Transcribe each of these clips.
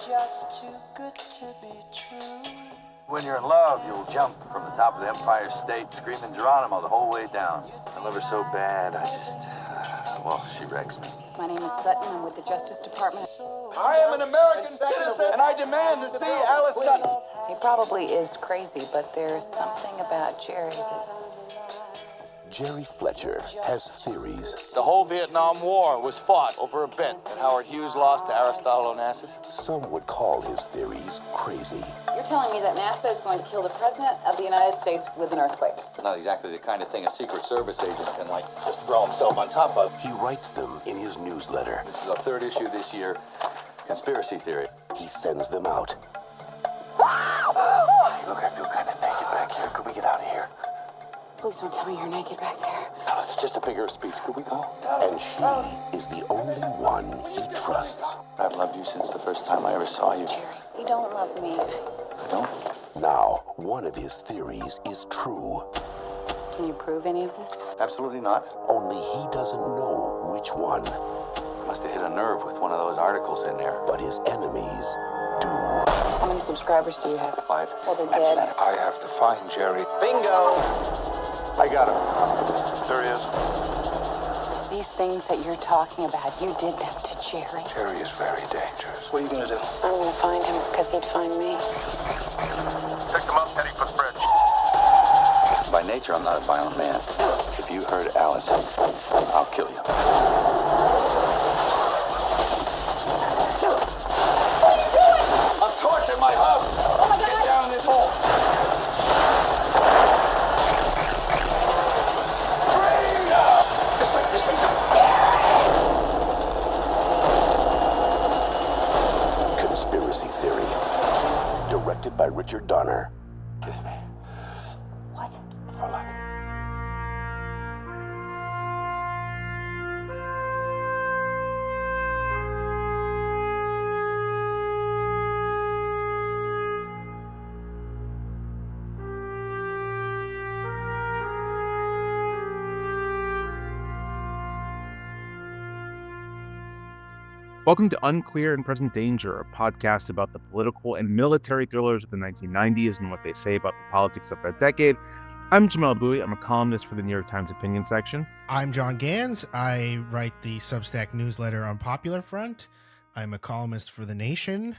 just too good to be true. When you're in love, you'll jump from the top of the Empire State screaming Geronimo the whole way down. I love her so bad, well, she wrecks me. My name is Sutton. I'm with the Justice Department. I am an American citizen, and I demand to see Alice Sutton. He probably is crazy, but there's something about Jerry that... Jerry Fletcher has theories. The whole Vietnam War was fought over a bet that Howard Hughes lost to Aristotle Onassis. Some would call his theories crazy. You're telling me that NASA is going to kill the President of the United States with an earthquake? Not exactly the kind of thing a Secret Service agent can, just throw himself on top of. He writes them in his newsletter. This is the third issue this year. Conspiracy theory. He sends them out. Hey, look, I feel kind of naked back here. Could we get out of here? Please don't tell me you're naked back there. No, it's just a figure of speech. Could we go? And she is the only one he trusts. I've loved you since the first time I ever saw you. Jerry, you don't love me. I don't? Now, one of his theories is true. Can you prove any of this? Absolutely not. Only he doesn't know which one. Must have hit a nerve with one of those articles in there. But his enemies do. How many subscribers do you have? 5. Well, they're dead. I have to find Jerry. Bingo! I got him. There he is. These things that you're talking about, you did them to Jerry. Jerry is very dangerous. What are you going to do? I'm going to find him because he'd find me. Pick them up, heading for the bridge. By nature, I'm not a violent man. If you hurt Alice, I'll kill you. I'm torching my house. Oh my God. Get down in this hole. Conspiracy Theory. Directed by Richard Donner. Kiss me. What? For luck. Welcome to Unclear and Present Danger, a podcast about the political and military thrillers of the 1990s and what they say about the politics of that decade. I'm Jamel Bowie. I'm a columnist for the New York Times opinion section. I'm John Gans. I write the Substack newsletter on Popular Front. I'm a columnist for The Nation,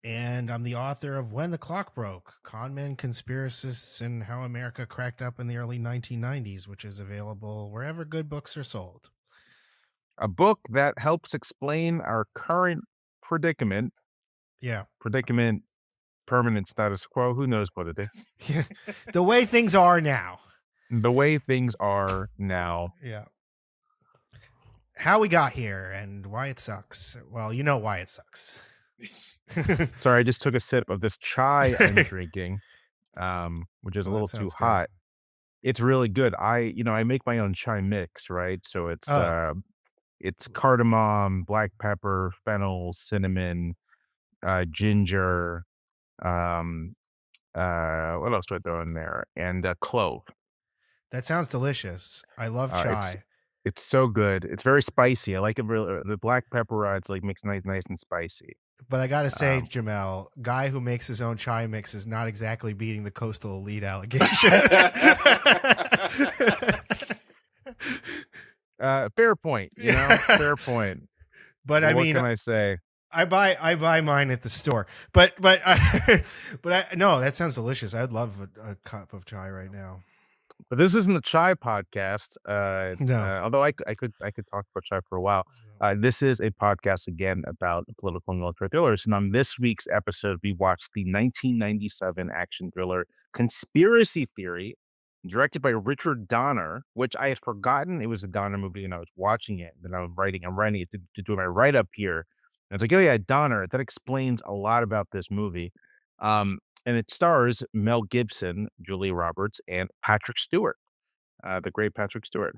and I'm the author of When the Clock Broke, Conmen, Conspiracists, and How America Cracked Up in the Early 1990s, which is available wherever good books are sold. A book that helps explain our current predicament. Yeah. Predicament, permanent status quo. Who knows what it is? The way things are now. The way things are now. Yeah. How we got here and why it sucks. Well, you know why it sucks. Sorry, I just took a sip of this chai I'm drinking, which is a little too hot. It's really good. I make my own chai mix, right? So it's cardamom, black pepper, fennel, cinnamon, ginger. What else do I throw in there? And clove. That sounds delicious. I love chai. It's so good. It's very spicy. I like it. The black pepper adds makes nice and spicy. But I gotta say, Jamel, guy who makes his own chai mix is not exactly beating the coastal elite allegation. Fair point. Fair point. But what can I say? I buy mine at the store. But no, that sounds delicious. I'd love a cup of chai right now. But this isn't the chai podcast. No. Although I could talk about chai for a while. This is a podcast again about political and military thrillers. And on this week's episode, we watched the 1997 action thriller Conspiracy Theory, directed by Richard Donner, which I had forgotten it was a Donner movie, and I was watching it. And then I'm writing it to do my write-up here. And it's like, oh yeah, Donner. That explains a lot about this movie. And it stars Mel Gibson, Julia Roberts, and Patrick Stewart, the great Patrick Stewart.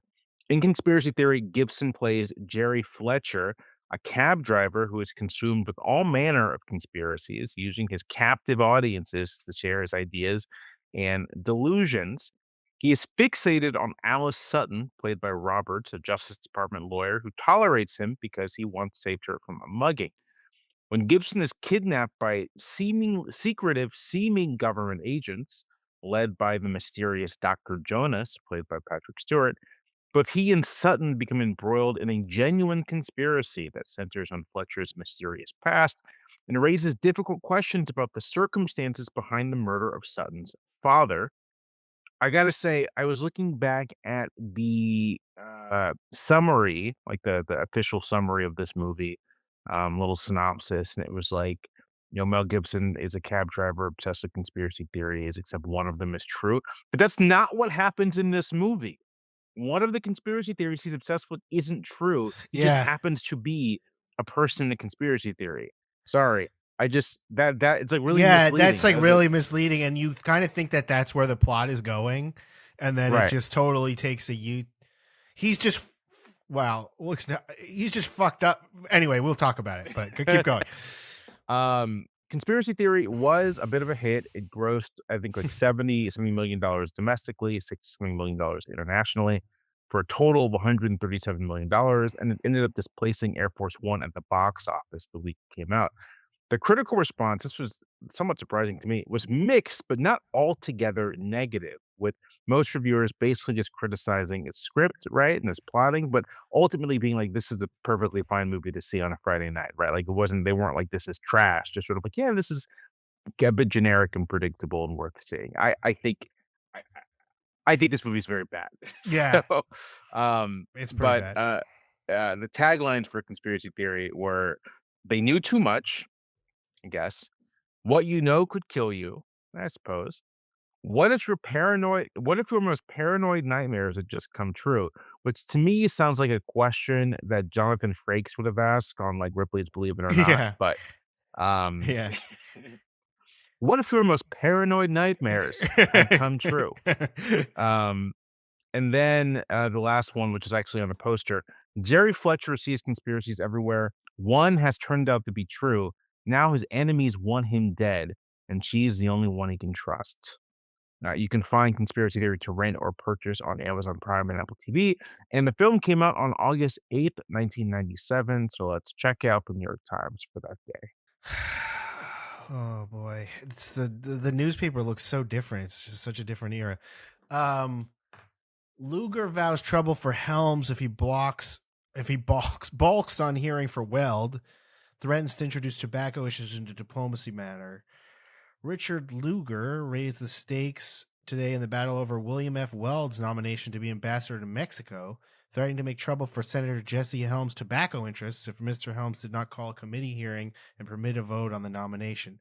In Conspiracy Theory, Gibson plays Jerry Fletcher, a cab driver who is consumed with all manner of conspiracies, using his captive audiences to share his ideas and delusions. He is fixated on Alice Sutton, played by Roberts, a Justice Department lawyer who tolerates him because he once saved her from a mugging. When Gibson is kidnapped by secretive government agents led by the mysterious Dr. Jonas, played by Patrick Stewart, both he and Sutton become embroiled in a genuine conspiracy that centers on Fletcher's mysterious past and raises difficult questions about the circumstances behind the murder of Sutton's father. I gotta say, I was looking back at the summary, like the official summary of this movie, little synopsis, and it was like, Mel Gibson is a cab driver obsessed with conspiracy theories, except one of them is true. But that's not what happens in this movie. One of the conspiracy theories he's obsessed with isn't true. He just Yeah. happens to be a person in a conspiracy theory. Sorry. I just that it's like really Yeah, misleading. that's like really misleading, and you kind of think that that's where the plot is going, and then it Right. just totally takes a U. He's just he's just fucked up. Anyway, we'll talk about it, but keep going. Conspiracy Theory was a bit of a hit. It grossed, I think, like $70 million domestically, $60 million internationally, for a total of $137 million, and it ended up displacing Air Force One at the box office the week it came out. The critical response, this was somewhat surprising to me, was mixed, but not altogether negative, with most reviewers basically just criticizing its script, right, and its plotting, but ultimately being like, this is a perfectly fine movie to see on a Friday night, right? Like, they weren't like, this is trash, just sort of like, yeah, this is a bit generic and predictable and worth seeing. I think this movie's very bad. Yeah. So, It's pretty bad. the taglines for Conspiracy Theory were, they knew too much, I guess. What you know could kill you, I suppose. What if your most paranoid nightmares had just come true? Which to me sounds like a question that Jonathan Frakes would have asked on like Ripley's Believe It or Not. Yeah. But Yeah. what if your most paranoid nightmares had come true? And then the last one, which is actually on the poster, Jerry Fletcher sees conspiracies everywhere. One has turned out to be true. Now his enemies want him dead, and she's the only one he can trust. You can find Conspiracy Theory to rent or purchase on Amazon Prime and Apple TV. And the film came out on August 8th, 1997. So let's check out the New York Times for that day. Oh boy, it's the newspaper looks so different. It's just such a different era. Luger vows trouble for Helms if he balks on hearing for Weld. Threatens to introduce tobacco issues into diplomacy matter. Richard Luger raised the stakes today in the battle over William F. Weld's nomination to be ambassador to Mexico, threatening to make trouble for Senator Jesse Helms' tobacco interests if Mr. Helms did not call a committee hearing and permit a vote on the nomination.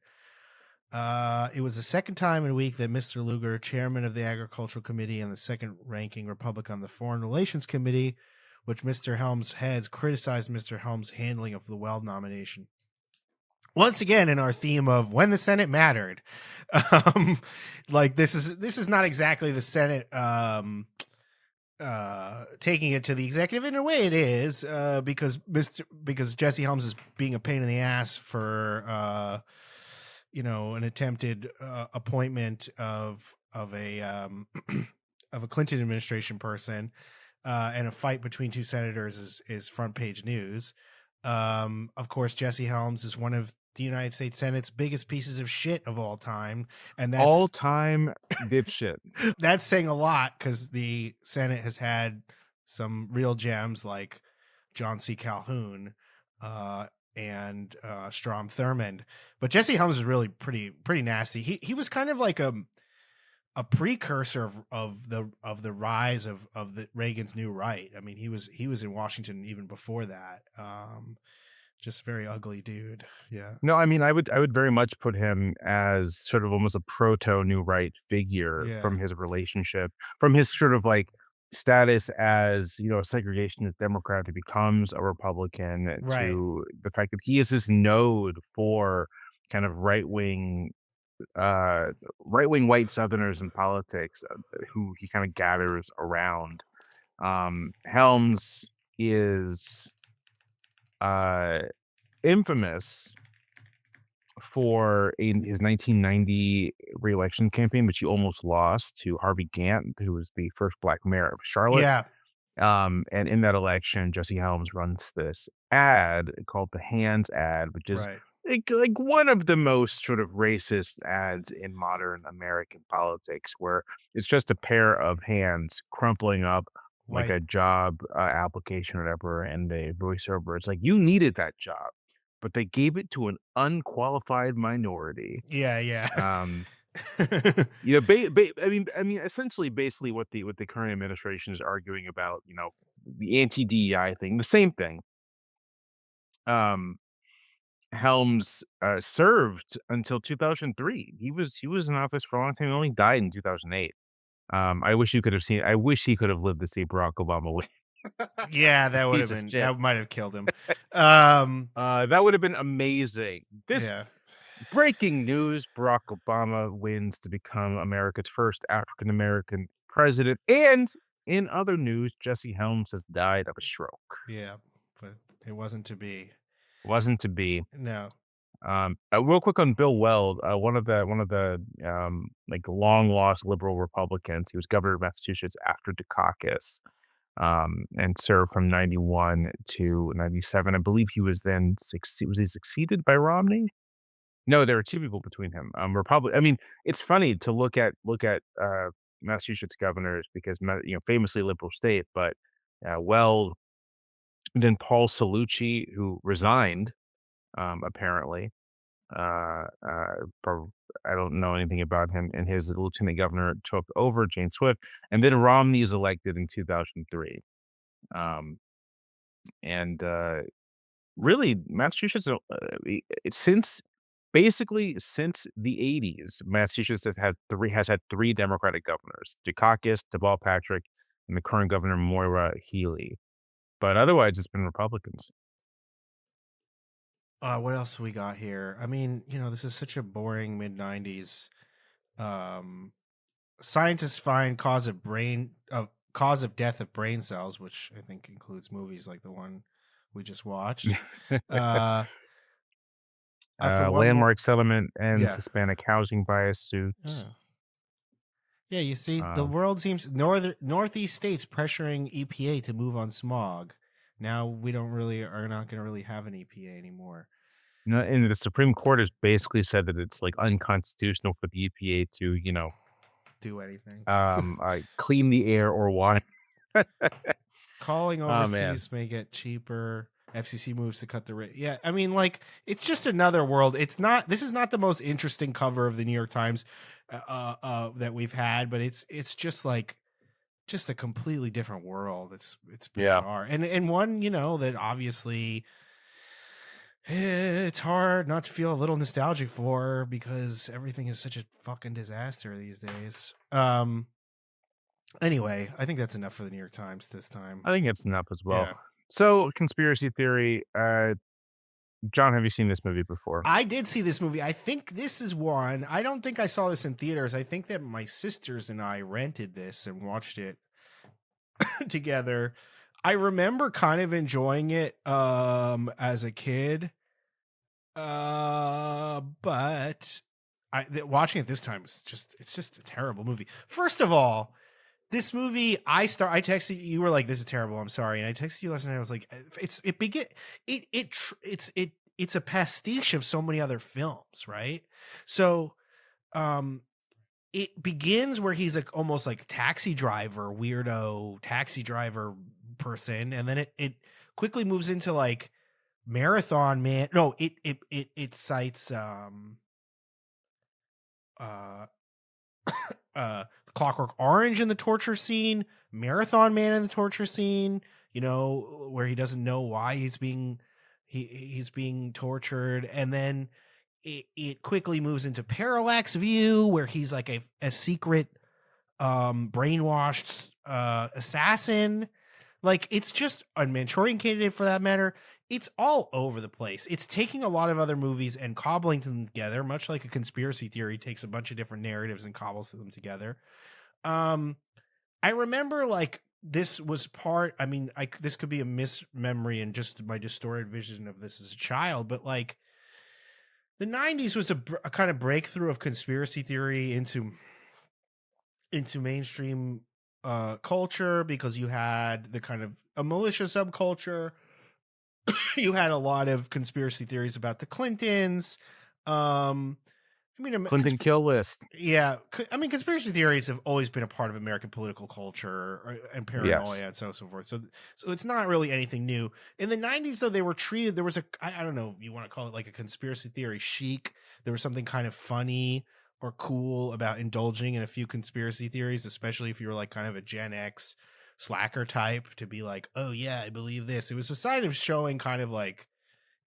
It was the second time in a week that Mr. Luger, chairman of the Agricultural Committee and the second-ranking Republican on the Foreign Relations Committee, which Mr. Helms heads, criticized Mr. Helms' handling of the Weld nomination. Once again, in our theme of when the Senate mattered, like this is not exactly the Senate taking it to the executive. In a way, it is because Jesse Helms is being a pain in the ass for an attempted appointment of a Clinton administration person, and a fight between two senators is front page news. Of course, Jesse Helms is one of the United States Senate's biggest pieces of shit of all time, and that's All-time dipshit. That's saying a lot because the Senate has had some real gems like John C. Calhoun and Strom Thurmond, but Jesse Helms is really pretty nasty. He was kind of like a precursor of the rise of the Reagan's new right. I mean, he was in Washington even before that. Just very ugly dude. Yeah. No, I mean, I would very much put him as sort of almost a proto new right figure from his relationship, from his sort of like status as, a segregationist Democrat who becomes a Republican, to the fact that he is this node for kind of right-wing white Southerners in politics, who he kind of gathers around. Helms is infamous for his 1990 re-election campaign, which he almost lost to Harvey Gantt, who was the first black mayor of Charlotte. Yeah. And in that election, Jesse Helms runs this ad called the Hands ad, which is like one of the most sort of racist ads in modern American politics, where it's just a pair of hands crumpling up like Right. a job application or whatever, and the voiceover. It's like you needed that job, but they gave it to an unqualified minority. Yeah, yeah. Um, I mean, essentially, basically, what the current administration is arguing about, the anti DEI thing, the same thing. Um, Helms, served until 2003. He was in office for a long time, he only died in 2008. I wish he could have lived to see Barack Obama win. Yeah, that would have Piece of been shit. that might have killed him. Um, That would have been amazing. This yeah. breaking news, Barack Obama wins to become America's first African American president, and in other news, Jesse Helms has died of a stroke. Yeah, but it wasn't to be. Wasn't to be. No. Real quick on Bill Weld, one of the like long lost liberal Republicans. He was governor of Massachusetts after Dukakis, and served from 91 to 97. I believe he was then was he succeeded by Romney? No, there were two people between him. I mean, it's funny to look at Massachusetts governors because famously liberal state, but Weld, and then Paul Cellucci, who resigned, apparently. For I don't know anything about him, and his lieutenant governor took over, Jane Swift, and then Romney is elected in 2003. Um, and really, Massachusetts, since basically since the 80s, Massachusetts has had three Democratic governors: Dukakis, Deval Patrick, and the current governor Moira Healey. But otherwise, it's been Republicans. What else we got here? I mean, this is such a boring mid '90s. Um, Scientists find cause of death of brain cells, which I think includes movies like the one we just watched. Uh, for one more, Landmark settlement ends yeah. Hispanic housing bias suit. Oh. Yeah, you see, the Um, world seems northeast states pressuring EPA to move on smog. Now we are not going to really have an EPA anymore. and the Supreme Court has basically said that it's like unconstitutional for the EPA to, Do anything. clean the air or water. Calling Oh man, overseas may get cheaper. FCC moves to cut the rate. Yeah, I mean, like, it's just another world. This is not the most interesting cover of the New York Times that we've had, but it's just like just a completely different world. It's yeah, bizarre, and one that obviously it's hard not to feel a little nostalgic for because everything is such a fucking disaster these days. Anyway, I think that's enough for the New York Times this time. I think it's enough as well. Yeah. So, conspiracy theory. John, have you seen this movie before? I did see this movie. I think this is one. I don't think I saw this in theaters. I think that my sisters and I rented this and watched it together. I remember kind of enjoying it as a kid. But watching it this time is it's just a terrible movie. First of all, this movie, I texted you, you were like, this is terrible, I'm sorry. And I texted you last night, I was like, it's a pastiche of so many other films, right? So it begins where he's like almost like weirdo taxi driver person, and then it quickly moves into like Marathon Man. No, it cites Clockwork Orange in the torture scene, Marathon Man in the torture scene, where he doesn't know why he's being tortured, and then it quickly moves into Parallax View, where he's like a secret brainwashed assassin. Like, it's just a Manchurian Candidate, for that matter. It's all over the place. It's taking a lot of other movies and cobbling them together, much like a conspiracy theory takes a bunch of different narratives and cobbles them together. I remember like this was part. I mean, this could be a mismemory and just my distorted vision of this as a child, but like the 90s was a kind of breakthrough of conspiracy theory into mainstream culture, because you had the kind of a militia subculture you had a lot of conspiracy theories about the Clintons. Clinton kill list. Yeah, I mean, conspiracy theories have always been a part of American political culture and paranoia and so on and so forth. So it's not really anything new. In the 90s, though, they were treated. There was I don't know if you want to call it like a conspiracy theory chic. There was something kind of funny or cool about indulging in a few conspiracy theories, especially if you were like kind of a Gen X slacker type, to be like, oh yeah, I believe this. It was a sign of showing kind of like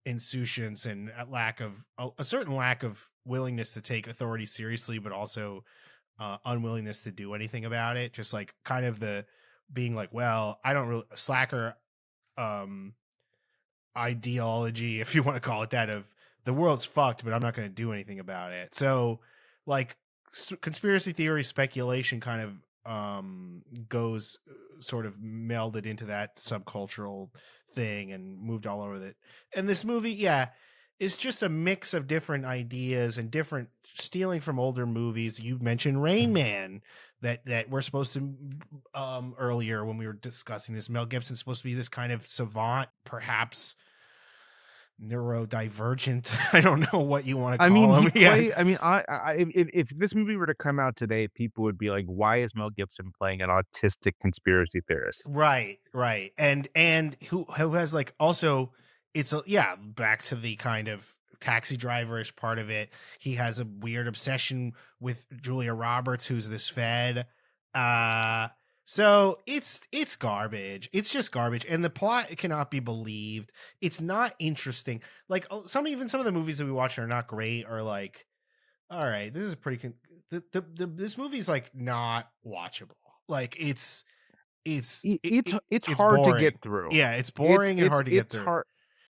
insouciance and a certain lack of willingness to take authority seriously, but also unwillingness to do anything about it. Just like kind of the being like, well, I don't really slacker ideology, if you want to call it that, of the world's fucked, but I'm not going to do anything about it. So like conspiracy theory speculation kind of goes sort of melded into that subcultural thing and moved all over it. And this movie, yeah, is just a mix of different ideas and different stealing from older movies. You mentioned Rain Man that we're supposed to earlier when we were discussing this. Mel Gibson's supposed to be this kind of savant, perhaps neurodivergent. I don't know what you want to call him. If this movie were to come out today, people would be like, why is Mel Gibson playing an autistic conspiracy theorist? Right. And who has like also back to the kind of taxi driverish part of it. He has a weird obsession with Julia Roberts, who's this Fed. So it's garbage. It's just garbage, and the plot cannot be believed. It's not interesting. Like some of the movies that we watch are not great. Or like, all right, this is pretty. This movie's like not watchable. Like it's hard boring to get through. Yeah, it's boring and hard to get through.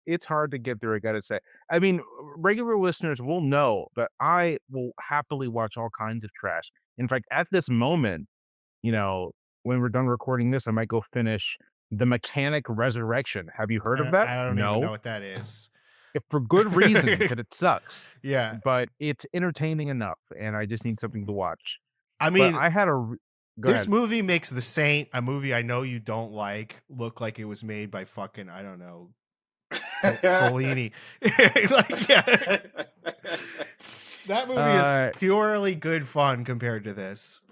It's hard to get through, I gotta say. I mean, regular listeners will know, but I will happily watch all kinds of trash. In fact, at this moment, when we're done recording this, I might go finish The Mechanic Resurrection. Have you heard of that? I don't even know what that is. For good reason, because it sucks. Yeah. But it's entertaining enough, and I just need something to watch. I mean, this movie makes The Saint, a movie I know you don't like, look like it was made by fucking, I don't know, Fellini. That movie is purely good fun compared to this.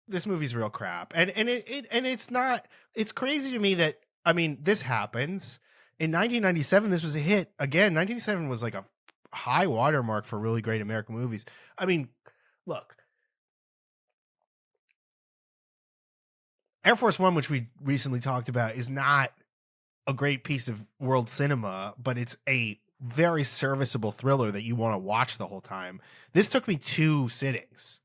This movie's real crap, and it's not. It's crazy to me that, I mean, this happens in 1997. This was a hit again. 1997 was like a high watermark for really great American movies. I mean, look, Air Force One, which we recently talked about, is not a great piece of world cinema, but it's a very serviceable thriller that you want to watch the whole time. This took me 2 sittings.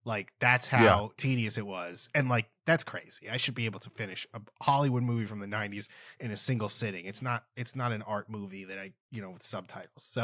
Like, that's how tedious it was. And like, that's crazy. I should be able to finish a Hollywood movie from the 90s in a single sitting. It's not an art movie that I, with subtitles.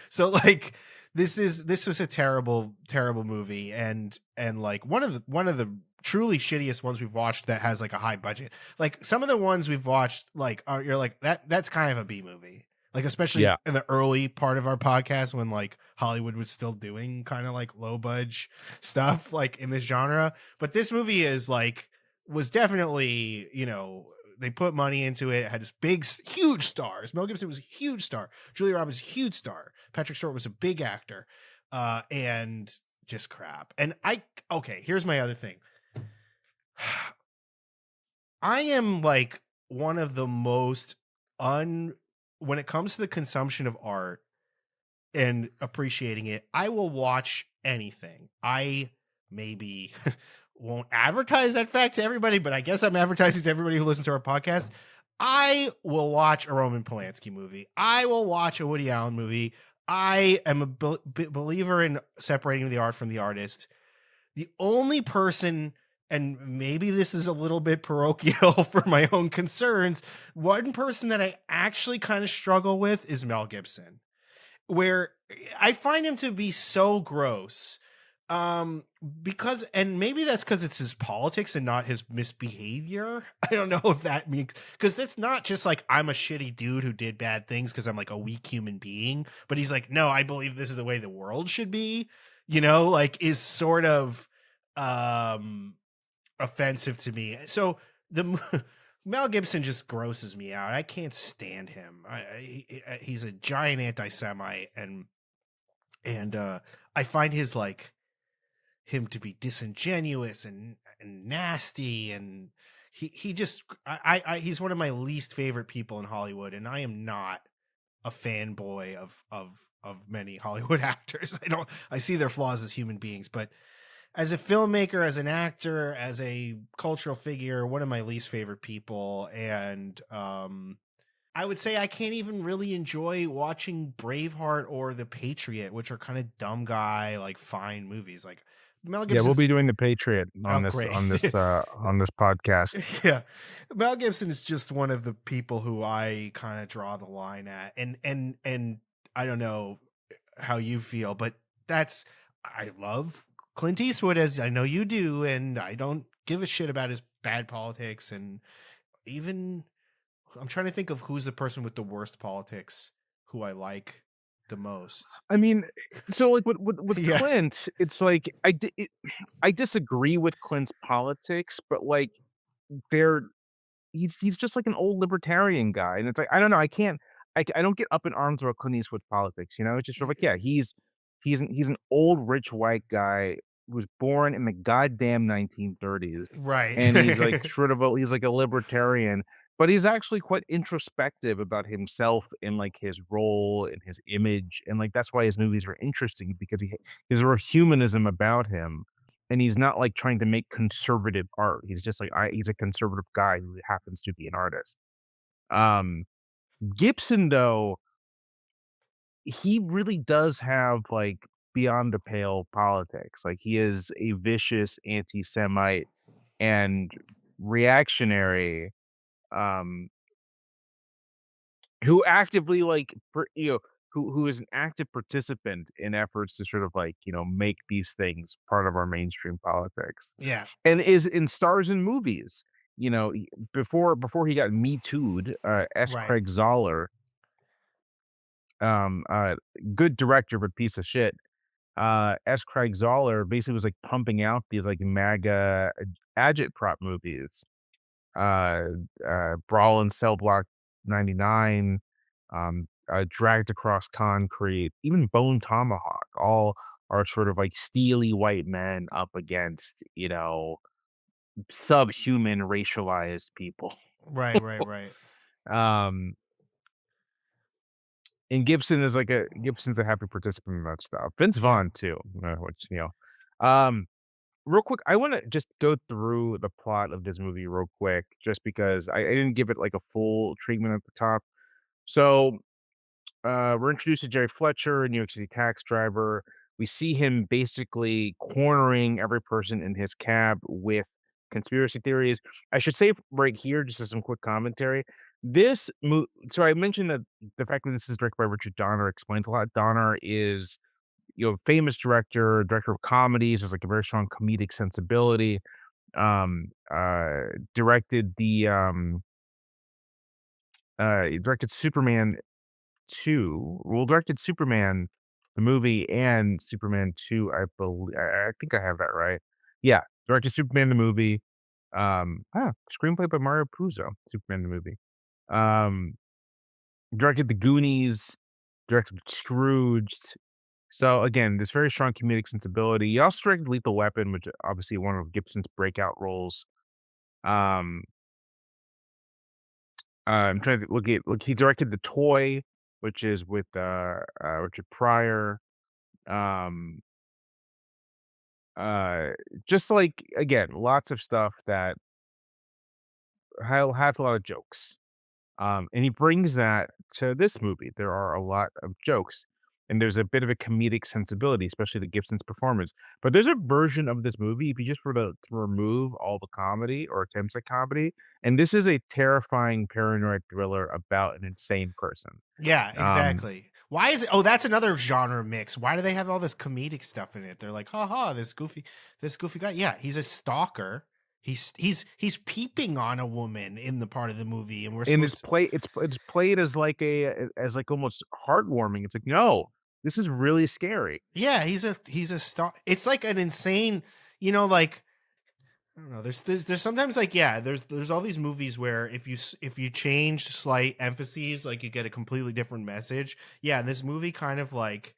So like, this was a terrible, terrible movie. And like one of the truly shittiest ones we've watched that has like a high budget. Like some of the ones we've watched, like you're like, that's kind of a B movie. Like, especially in the early part of our podcast when like Hollywood was still doing kind of like low budge stuff like in this genre. But this movie was definitely, they put money into it. It had this huge stars. Mel Gibson was a huge star. Julia Roberts, huge star. Patrick Stewart was a big actor. And just crap. And here's my other thing. I am like one of the most when it comes to the consumption of art and appreciating it, I will watch anything. I maybe won't advertise that fact to everybody, but I guess I'm advertising to everybody who listens to our podcast. I will watch a Roman Polanski movie. I will watch a Woody Allen movie. I am a believer in separating the art from the artist. The only person, and maybe this is a little bit parochial for my own concerns, one person that I actually kind of struggle with is Mel Gibson, where I find him to be so gross. Because, and maybe that's because it's his politics and not his misbehavior. I don't know if that means, because it's not just like I'm a shitty dude who did bad things because I'm like a weak human being, but he's like, no, I believe this is the way the world should be, like is sort of offensive to me. So the Mel Gibson just grosses me out. I can't stand him. He's a giant anti-Semite, and I find his like him to be disingenuous and nasty, and he just he's one of my least favorite people in Hollywood, and I am not a fanboy of many Hollywood actors. I see their flaws as human beings, but as a filmmaker, as an actor, as a cultural figure, one of my least favorite people. And I would say I can't even really enjoy watching Braveheart or The Patriot, which are kind of dumb guy, like fine movies. Like Mel Yeah, Gibson. we'll be doing The Patriot on great. on this podcast. Yeah. Mel Gibson is just one of the people who I kind of draw the line at. And I don't know how you feel, but I love Clint Eastwood, as I know you do, and I don't give a shit about his bad politics. And even I'm trying to think of who's the person with the worst politics who I like the most. I mean, so like with Yeah. Clint, it's like I disagree with Clint's politics, but like he's just like an old libertarian guy, and it's like I don't know, I don't get up in arms about Clint Eastwood politics, you know? It's just sort of like, yeah, he's an old rich white guy who was born in the goddamn 1930s, Right. and he's like he's like a libertarian, but he's actually quite introspective about himself and like his role and his image, and like that's why his movies are interesting because there's a humanism about him, and he's not like trying to make conservative art. He's just like he's a conservative guy who happens to be an artist. Um, Gibson though, he really does have like beyond the pale politics. Like he is a vicious anti-Semite and reactionary, um, who actively like who is an active participant in efforts to sort of like make these things part of our mainstream politics, Yeah. and is in stars in movies. Before he got Me Too'd, S. Right. Craig Zoller, um, uh, good director but piece of shit. S. Craig Zoller basically was like pumping out these like MAGA agitprop movies, uh, Brawl in Cell Block 99, Dragged Across Concrete, even Bone Tomahawk, all are sort of like steely white men up against, subhuman racialized people. Right. Um, and Gibson's a happy participant in that stuff. Vince Vaughn too, um, real quick, I want to just go through the plot of this movie real quick, just because I didn't give it like a full treatment at the top. So, we're introduced to Jerry Fletcher, a New York City tax driver. We see him basically cornering every person in his cab with conspiracy theories. I should say right here, just as some quick commentary. So I mentioned that the fact that this is directed by Richard Donner explains a lot. Donner is famous director of comedies, has like a very strong comedic sensibility. Directed he directed Superman 2. Well, directed Superman the movie and Superman 2, I believe. I think I have that right. Yeah, directed Superman the movie. Screenplay by Mario Puzo, Superman the movie. Um, Directed The Goonies, directed Scrooged. So again, this very strong comedic sensibility. He also directed Lethal Weapon, which obviously one of Gibson's breakout roles. Um, I'm trying to look. He directed The Toy, which is with Richard Pryor. Um, uh, just like again, lots of stuff that has a lot of jokes. And he brings that to this movie. There are a lot of jokes, and there's a bit of a comedic sensibility, especially the Gibson's performance. But there's a version of this movie, if you just were to remove all the comedy or attempts at comedy, and this is a terrifying paranoid thriller about an insane person. Yeah, Um, exactly. Why is it? Oh, that's another genre mix. Why do they have all this comedic stuff in it? They're like, haha, this goofy guy. Yeah, he's a stalker. He's peeping on a woman in the part of the movie, and we're and it's supposed to. it's played as like almost heartwarming. It's like, no, this is really scary. Yeah, he's a stalk. It's like an insane, like I don't know. There's sometimes like there's all these movies where if you change slight emphases, like you get a completely different message. Yeah, and this movie kind of like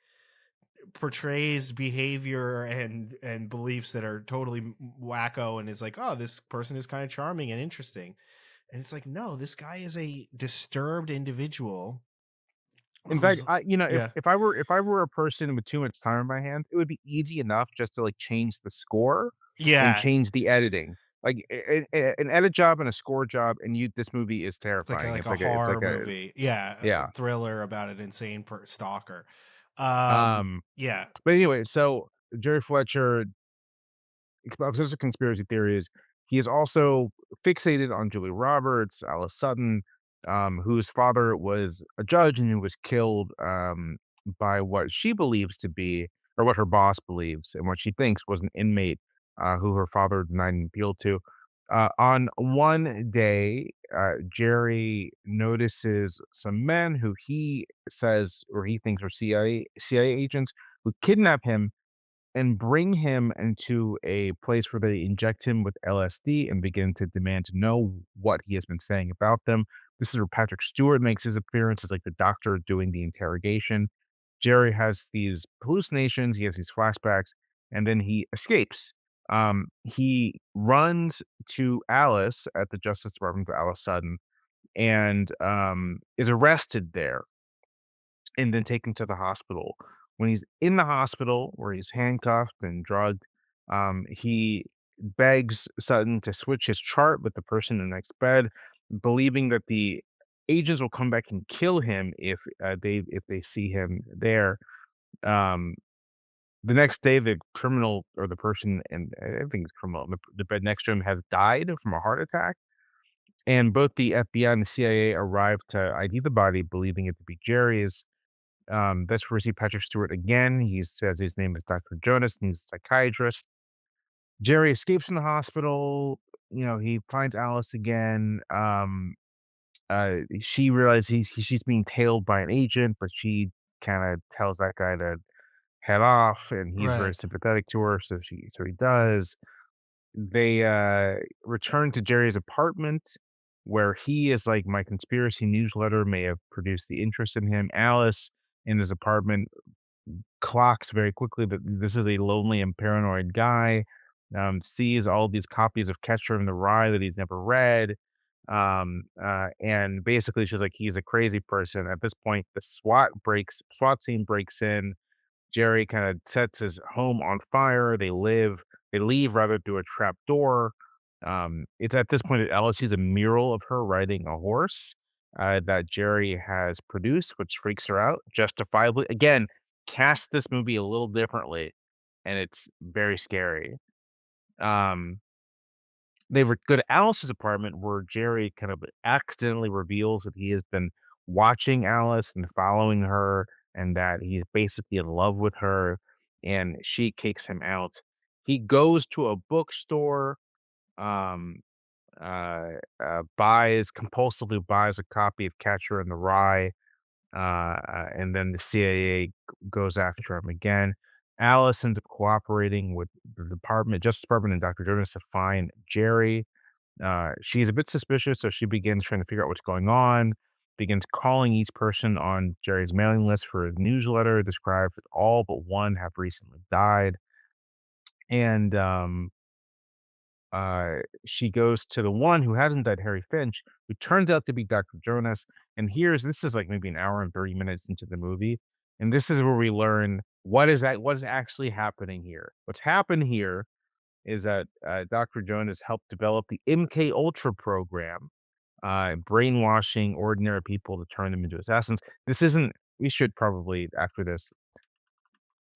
portrays behavior and beliefs that are totally wacko, and is like, oh, this person is kind of charming and interesting, and it's like, no, this guy is a disturbed individual In fact, who's if yeah if I were a person with too much time on my hands, it would be easy enough just to like change the score and yeah change the editing. Like an edit job and a score job, and this movie is it's like terrifying. like It's a like horror movie, yeah, a yeah. thriller about an insane stalker. Um, Yeah, but anyway, so Jerry Fletcher, obsessive conspiracy theories. He is also fixated on Julie Roberts, Alice Sutton, whose father was a judge and who was killed by what she believes to be, or what her boss believes, and what she thinks was an inmate who her father denied an appeal to. On one day, Jerry notices some men who he says or he thinks are CIA agents who kidnap him and bring him into a place where they inject him with LSD and begin to demand to know what he has been saying about them. This is where Patrick Stewart makes his appearance as like the doctor doing the interrogation. Jerry has these hallucinations, he has these flashbacks, and then he escapes. He runs to Alice at the Justice Department for Alice Sutton and is arrested there and then taken to the hospital. When he's in the hospital, where he's handcuffed and drugged, he begs Sutton to switch his chart with the person in the next bed, believing that the agents will come back and kill him if they see him there. Um, the next day, the criminal or the person, and I think it's criminal, the bed next to him has died from a heart attack. And both the FBI and the CIA arrive to ID the body, believing it to be Jerry's. That's where we see Patrick Stewart again. He says his name is Dr. Jonas and he's a psychiatrist. Jerry escapes from the hospital. He finds Alice again. She realizes she's being tailed by an agent, but she kind of tells that guy to head off, and he's very right. sympathetic to her, so he does. They return to Jerry's apartment, where he is like, my conspiracy newsletter may have produced the interest in him. Alice in his apartment clocks very quickly that this is a lonely and paranoid guy, sees all these copies of Catcher in the Rye that he's never read. And basically she's like, he's a crazy person. At this point, the SWAT team breaks in. Jerry kind of sets his home on fire. They leave rather through a trap door. It's at this point that Alice sees a mural of her riding a horse that Jerry has produced, which freaks her out justifiably. Again, cast this movie a little differently, and it's very scary. Um, they go to Alice's apartment where Jerry kind of accidentally reveals that he has been watching Alice and following her, and that he's basically in love with her, and she kicks him out. He goes to a bookstore, um, compulsively buys a copy of Catcher in the Rye, and then the CIA goes after him again. Alice ends up cooperating with the Justice Department, and Dr. Jonas to find Jerry. She's a bit suspicious, so she begins trying to figure out what's going on, begins calling each person on Jerry's mailing list for a newsletter, describes that all but one have recently died. And she goes to the one who hasn't died, Harry Finch, who turns out to be Dr. Jonas. And this is like maybe an hour and 30 minutes into the movie. And this is where we learn what is actually happening here. What's happened here is that Dr. Jonas helped develop the MK Ultra program, brainwashing ordinary people to turn them into assassins. We should probably, after this,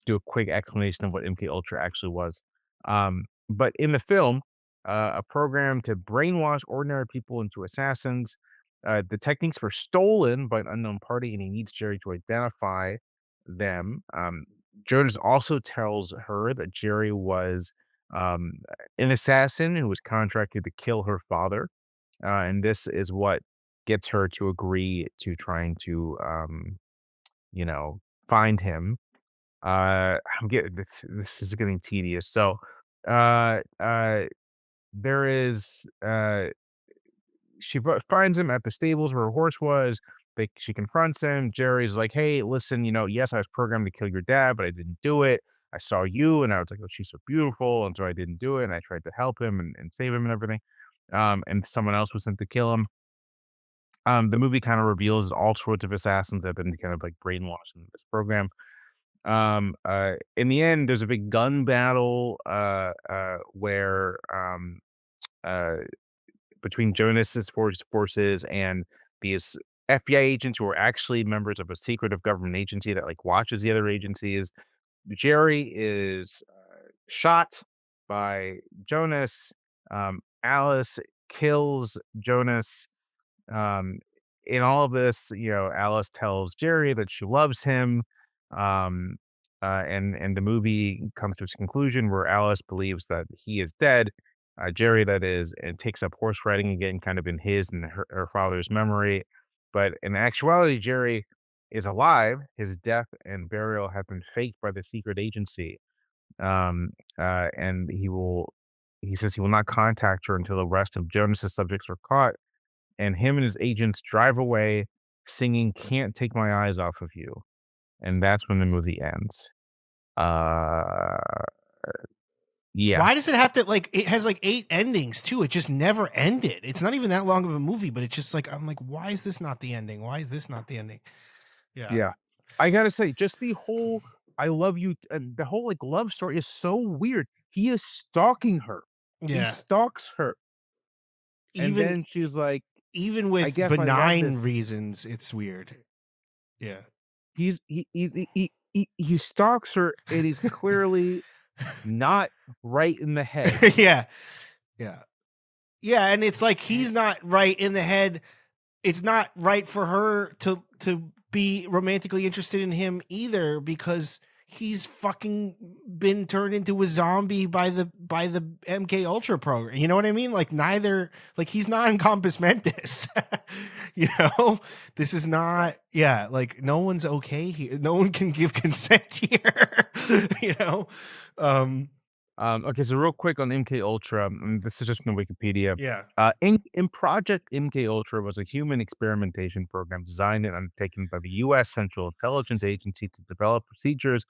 do a quick explanation of what MK Ultra actually was. But in the film, a program to brainwash ordinary people into assassins. The techniques were stolen by an unknown party, and he needs Jerry to identify them. Jonas also tells her that Jerry was um, an assassin who was contracted to kill her father, and this is what gets her to agree to trying to, find him. I'm getting this is getting tedious. So, there is she finds him at the stables where her horse was. She confronts him. Jerry's like, "Hey, listen, yes, I was programmed to kill your dad, but I didn't do it. I saw you, and I was like, oh, she's so beautiful, and so I didn't do it. And I tried to help him and save him and everything. And someone else was sent to kill him. The movie kind of reveals that all sorts of assassins have been kind of like brainwashed in this program. In the end, there's a big gun battle where uh, between Jonas's forces and these FBI agents who are actually members of a secretive government agency that like watches the other agencies. Jerry is shot by Jonas. Alice kills Jonas. Um, in all of this, Alice tells Jerry that she loves him. Um, and the movie comes to its conclusion where Alice believes that he is dead. Jerry, that is, and takes up horse riding again, kind of in his and her father's memory. But in actuality, Jerry is alive. His death and burial have been faked by the secret agency. And he says he will not contact her until the rest of Jonas's subjects are caught, and him and his agents drive away singing "Can't Take My Eyes Off of You," and that's when the movie ends. Uh, yeah, Why does it have to like? It has like 8 endings too. It just never ended. It's not even that long of a movie, but it's just like I'm like, why is this not the ending? Why is this not the ending? Yeah, yeah. I gotta say, just the whole "I love you" and the whole like love story is so weird. He is stalking her. He yeah. stalks her, and Even then she's like, even "I with guess I love benign this." reasons, it's weird. Yeah, He stalks her, and he's clearly not right in the head. yeah, yeah, yeah. And it's like he's not right in the head. It's not right for her to be romantically interested in him either because he's fucking been turned into a zombie by the MK Ultra program. You know what I mean? Like neither, like he's not in Compass Mentis. This is not. Yeah, like no one's okay here. No one can give consent here. you know. Okay, so real quick on MK Ultra, this is just from Wikipedia. Yeah. In Project MK Ultra was a human experimentation program designed and undertaken by the U.S. Central Intelligence Agency to develop procedures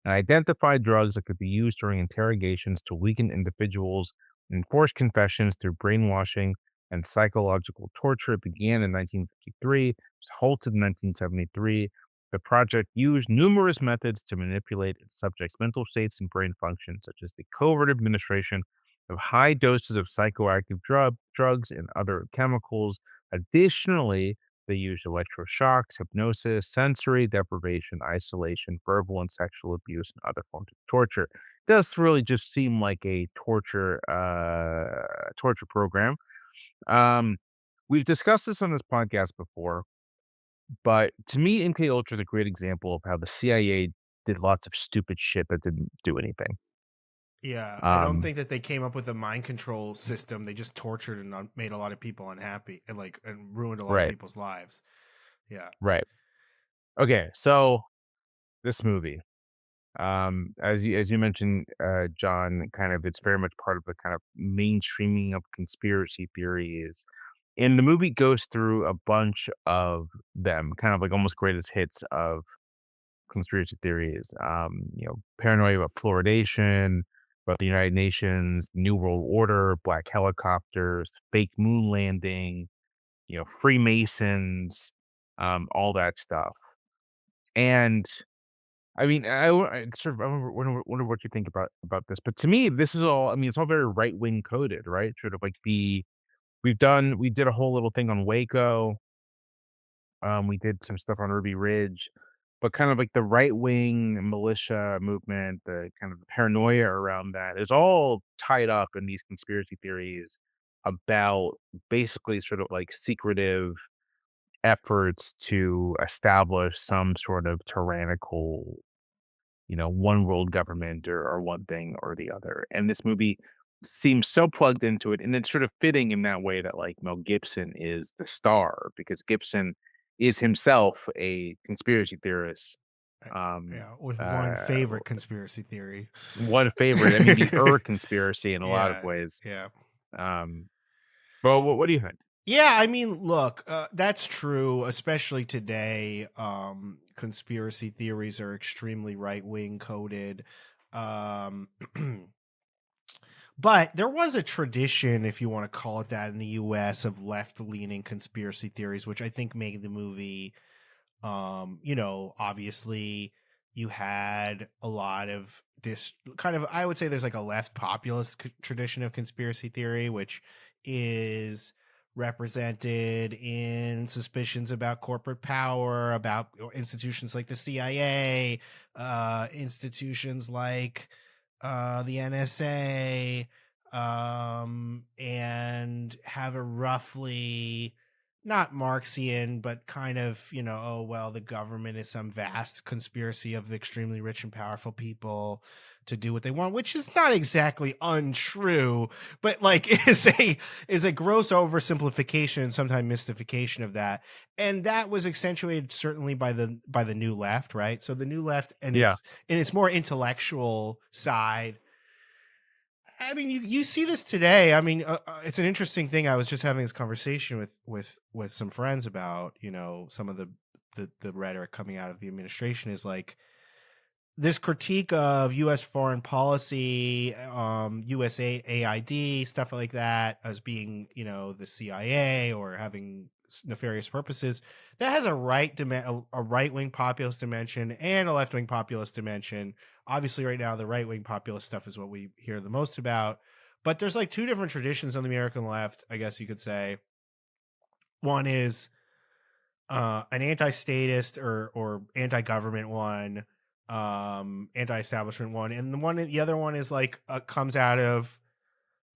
and identify drugs that could be used during interrogations to weaken individuals and force confessions through brainwashing and psychological torture. It began in 1953, was halted in 1973. The project used numerous methods to manipulate its subjects' mental states and brain function, such as the covert administration of high doses of psychoactive drugs and other chemicals. Additionally, they used electroshocks, hypnosis, sensory deprivation, isolation, verbal and sexual abuse, and other forms of torture. It does really just seem like a torture program. Um, we've discussed this on this podcast before, but to me, MK Ultra is a great example of how the CIA did lots of stupid shit that didn't do anything. Yeah, I don't Um, think that they came up with a mind control system. They just tortured and made a lot of people unhappy and and ruined a lot of right, people's lives. Yeah. right. Okay, so this movie, as you mentioned, John, kind of, it's very much part of the kind of mainstreaming of conspiracy theories, and the movie goes through a bunch of them, kind of like almost greatest hits of conspiracy theories. Paranoia about fluoridation, about the United Nations, New World Order, black helicopters, fake moon landing, Freemasons, all that stuff. And I mean, I sort of wonder what you think about this. But to me, this is all. I mean, it's all very right wing coded, right? Sort of like we did a whole little thing on Waco. We did some stuff on Ruby Ridge, but kind of like the right wing militia movement, the kind of paranoia around that is all tied up in these conspiracy theories about basically sort of like secretive efforts to establish some sort of tyrannical, one world government or one thing or the other. And this movie seems so plugged into it. And it's sort of fitting in that way that like Mel Gibson is the star because Gibson is himself a conspiracy theorist. Um, Yeah, with one uh, favorite conspiracy theory. one favorite, I mean, the conspiracy in a lot of Yeah, ways. yeah. But what do you think? Yeah, I mean, look, that's true, especially today. Conspiracy theories are extremely right wing coded. Um, but there was a tradition, if you want to call it that, in the US of left leaning conspiracy theories, which I think made the movie, obviously you had a lot of this kind of, I would say there's like a left populist tradition of conspiracy theory, which is represented in suspicions about corporate power, about institutions like the CIA, institutions like the NSA, and have a roughly not Marxian, but kind of, oh, well, the government is some vast conspiracy of extremely rich and powerful people to do what they want, which is not exactly untrue, but like is a gross oversimplification and sometimes mystification of that. And that was accentuated certainly by the new left, right? So the new left and its more intellectual side. I mean, you see this today. I mean, it's an interesting thing. I was just having this conversation with some friends about, some of the rhetoric coming out of the administration is like this critique of U.S. foreign policy, USA AID, stuff like that, as being, the CIA or having nefarious purposes. That has a right wing populist dimension and a left wing populist dimension. Obviously, right now, the right wing populist stuff is what we hear the most about. But there's like two different traditions on the American left, I guess you could say. One is an anti-statist or anti-government one, anti-establishment one, and the other one is like comes out of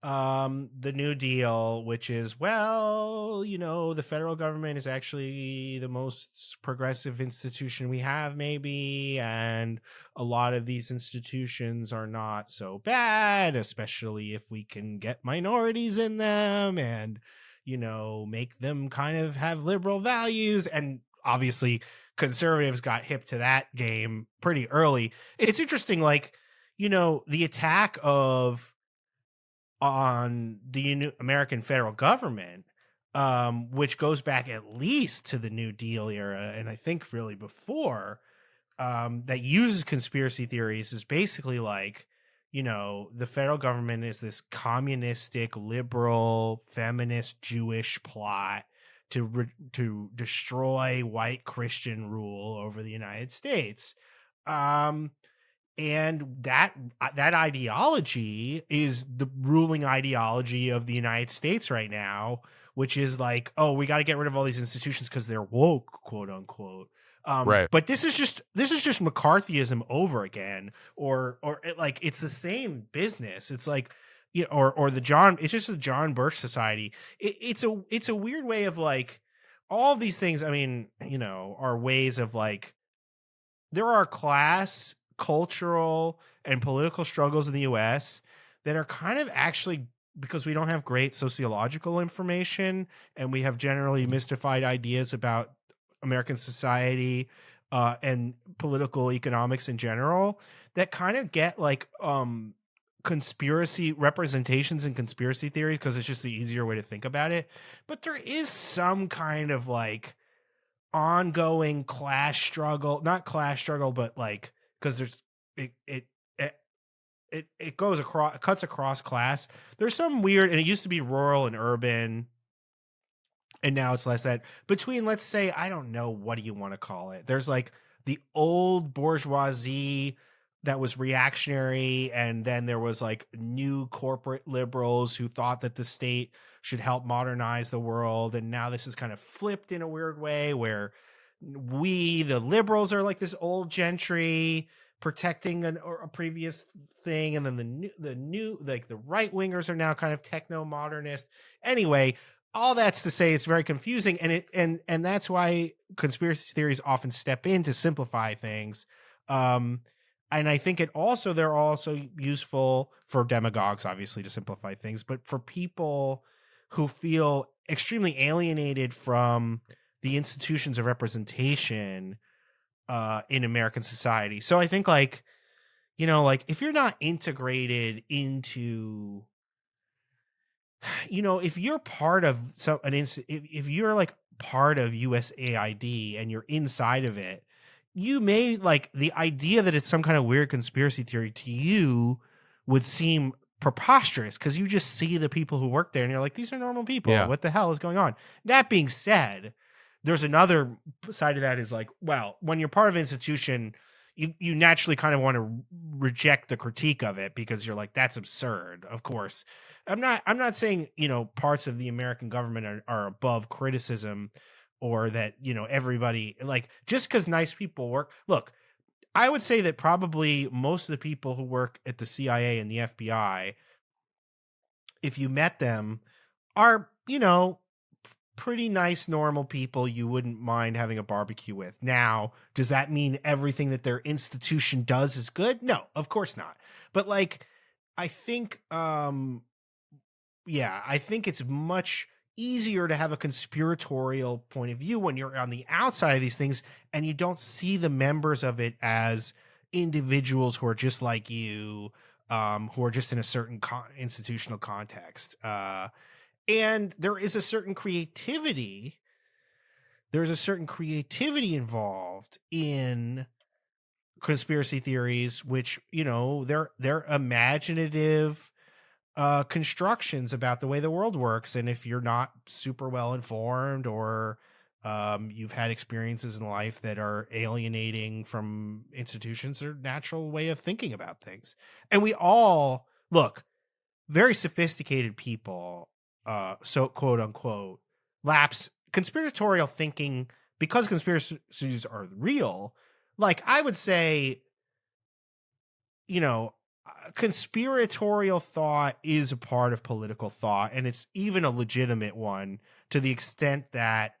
the New Deal, which is, well, the federal government is actually the most progressive institution we have, maybe, and a lot of these institutions are not so bad, especially if we can get minorities in them and make them kind of have liberal values. And obviously conservatives got hip to that game pretty early. It's interesting, like, the attack on the American federal government, which goes back at least to the New Deal era, and I think really before, that uses conspiracy theories, is basically like, the federal government is this communistic, liberal, feminist, Jewish plot to destroy white Christian rule over the United States. And that ideology is the ruling ideology of the United States right now, which is like, oh, we got to get rid of all these institutions because they're woke, quote unquote. Right. But this is just McCarthyism over again, or like it's the same business. It's like, or it's just the John Birch Society. It's a weird way of like all of these things. I mean, are ways of like, there are class, cultural, and political struggles in the US that are kind of actually, because we don't have great sociological information and we have generally mystified ideas about American society and political economics in general, that kind of get like conspiracy representations and conspiracy theory because it's just the easier way to think about it. But there is some kind of like ongoing class struggle, not class struggle, but like, because there's it goes across, it cuts across class. There's some weird, and it used to be rural and urban, and now it's less that, between, let's say, I don't know, what do you want to call it? There's like the old bourgeoisie that was reactionary, and then there was like new corporate liberals who thought that the state should help modernize the world, and now this is kind of flipped in a weird way where we, the liberals, are like this old gentry protecting a previous thing, and then the new like the right wingers are now kind of techno modernist. Anyway, all that's to say, it's very confusing, and that's why conspiracy theories often step in to simplify things. And I think they're also useful for demagogues, obviously, to simplify things, but for people who feel extremely alienated from the institutions of representation in American society. So I think like, like if you're not integrated into if you're part of if you're like part of USAID and you're inside of it, you may like the idea that it's some kind of weird conspiracy theory to you would seem preposterous because you just see the people who work there and you're like, these are normal people. Yeah. What the hell is going on? That being said, there's another side of that is like, well, when you're part of an institution, you naturally kind of want to reject the critique of it because you're like, that's absurd. Of course, I'm not saying parts of the American government are above criticism, or that everybody, like, just because nice people work. Look, I would say that probably most of the people who work at the CIA and the FBI, if you met them, are pretty nice, normal people you wouldn't mind having a barbecue with. Now, does that mean everything that their institution does is good? No, of course not. But like, I think, I think it's much easier to have a conspiratorial point of view when you're on the outside of these things and you don't see the members of it as individuals who are just like you, who are just in a certain institutional context. And there is a certain creativity. There's a certain creativity involved in conspiracy theories, which, they're imaginative constructions about the way the world works. And if you're not super well informed, or you've had experiences in life that are alienating from institutions, are a natural way of thinking about things. And we all look, very sophisticated people, so quote unquote, lapse conspiratorial thinking because conspiracies are real. Like, I would say, conspiratorial thought is a part of political thought, and it's even a legitimate one, to the extent that,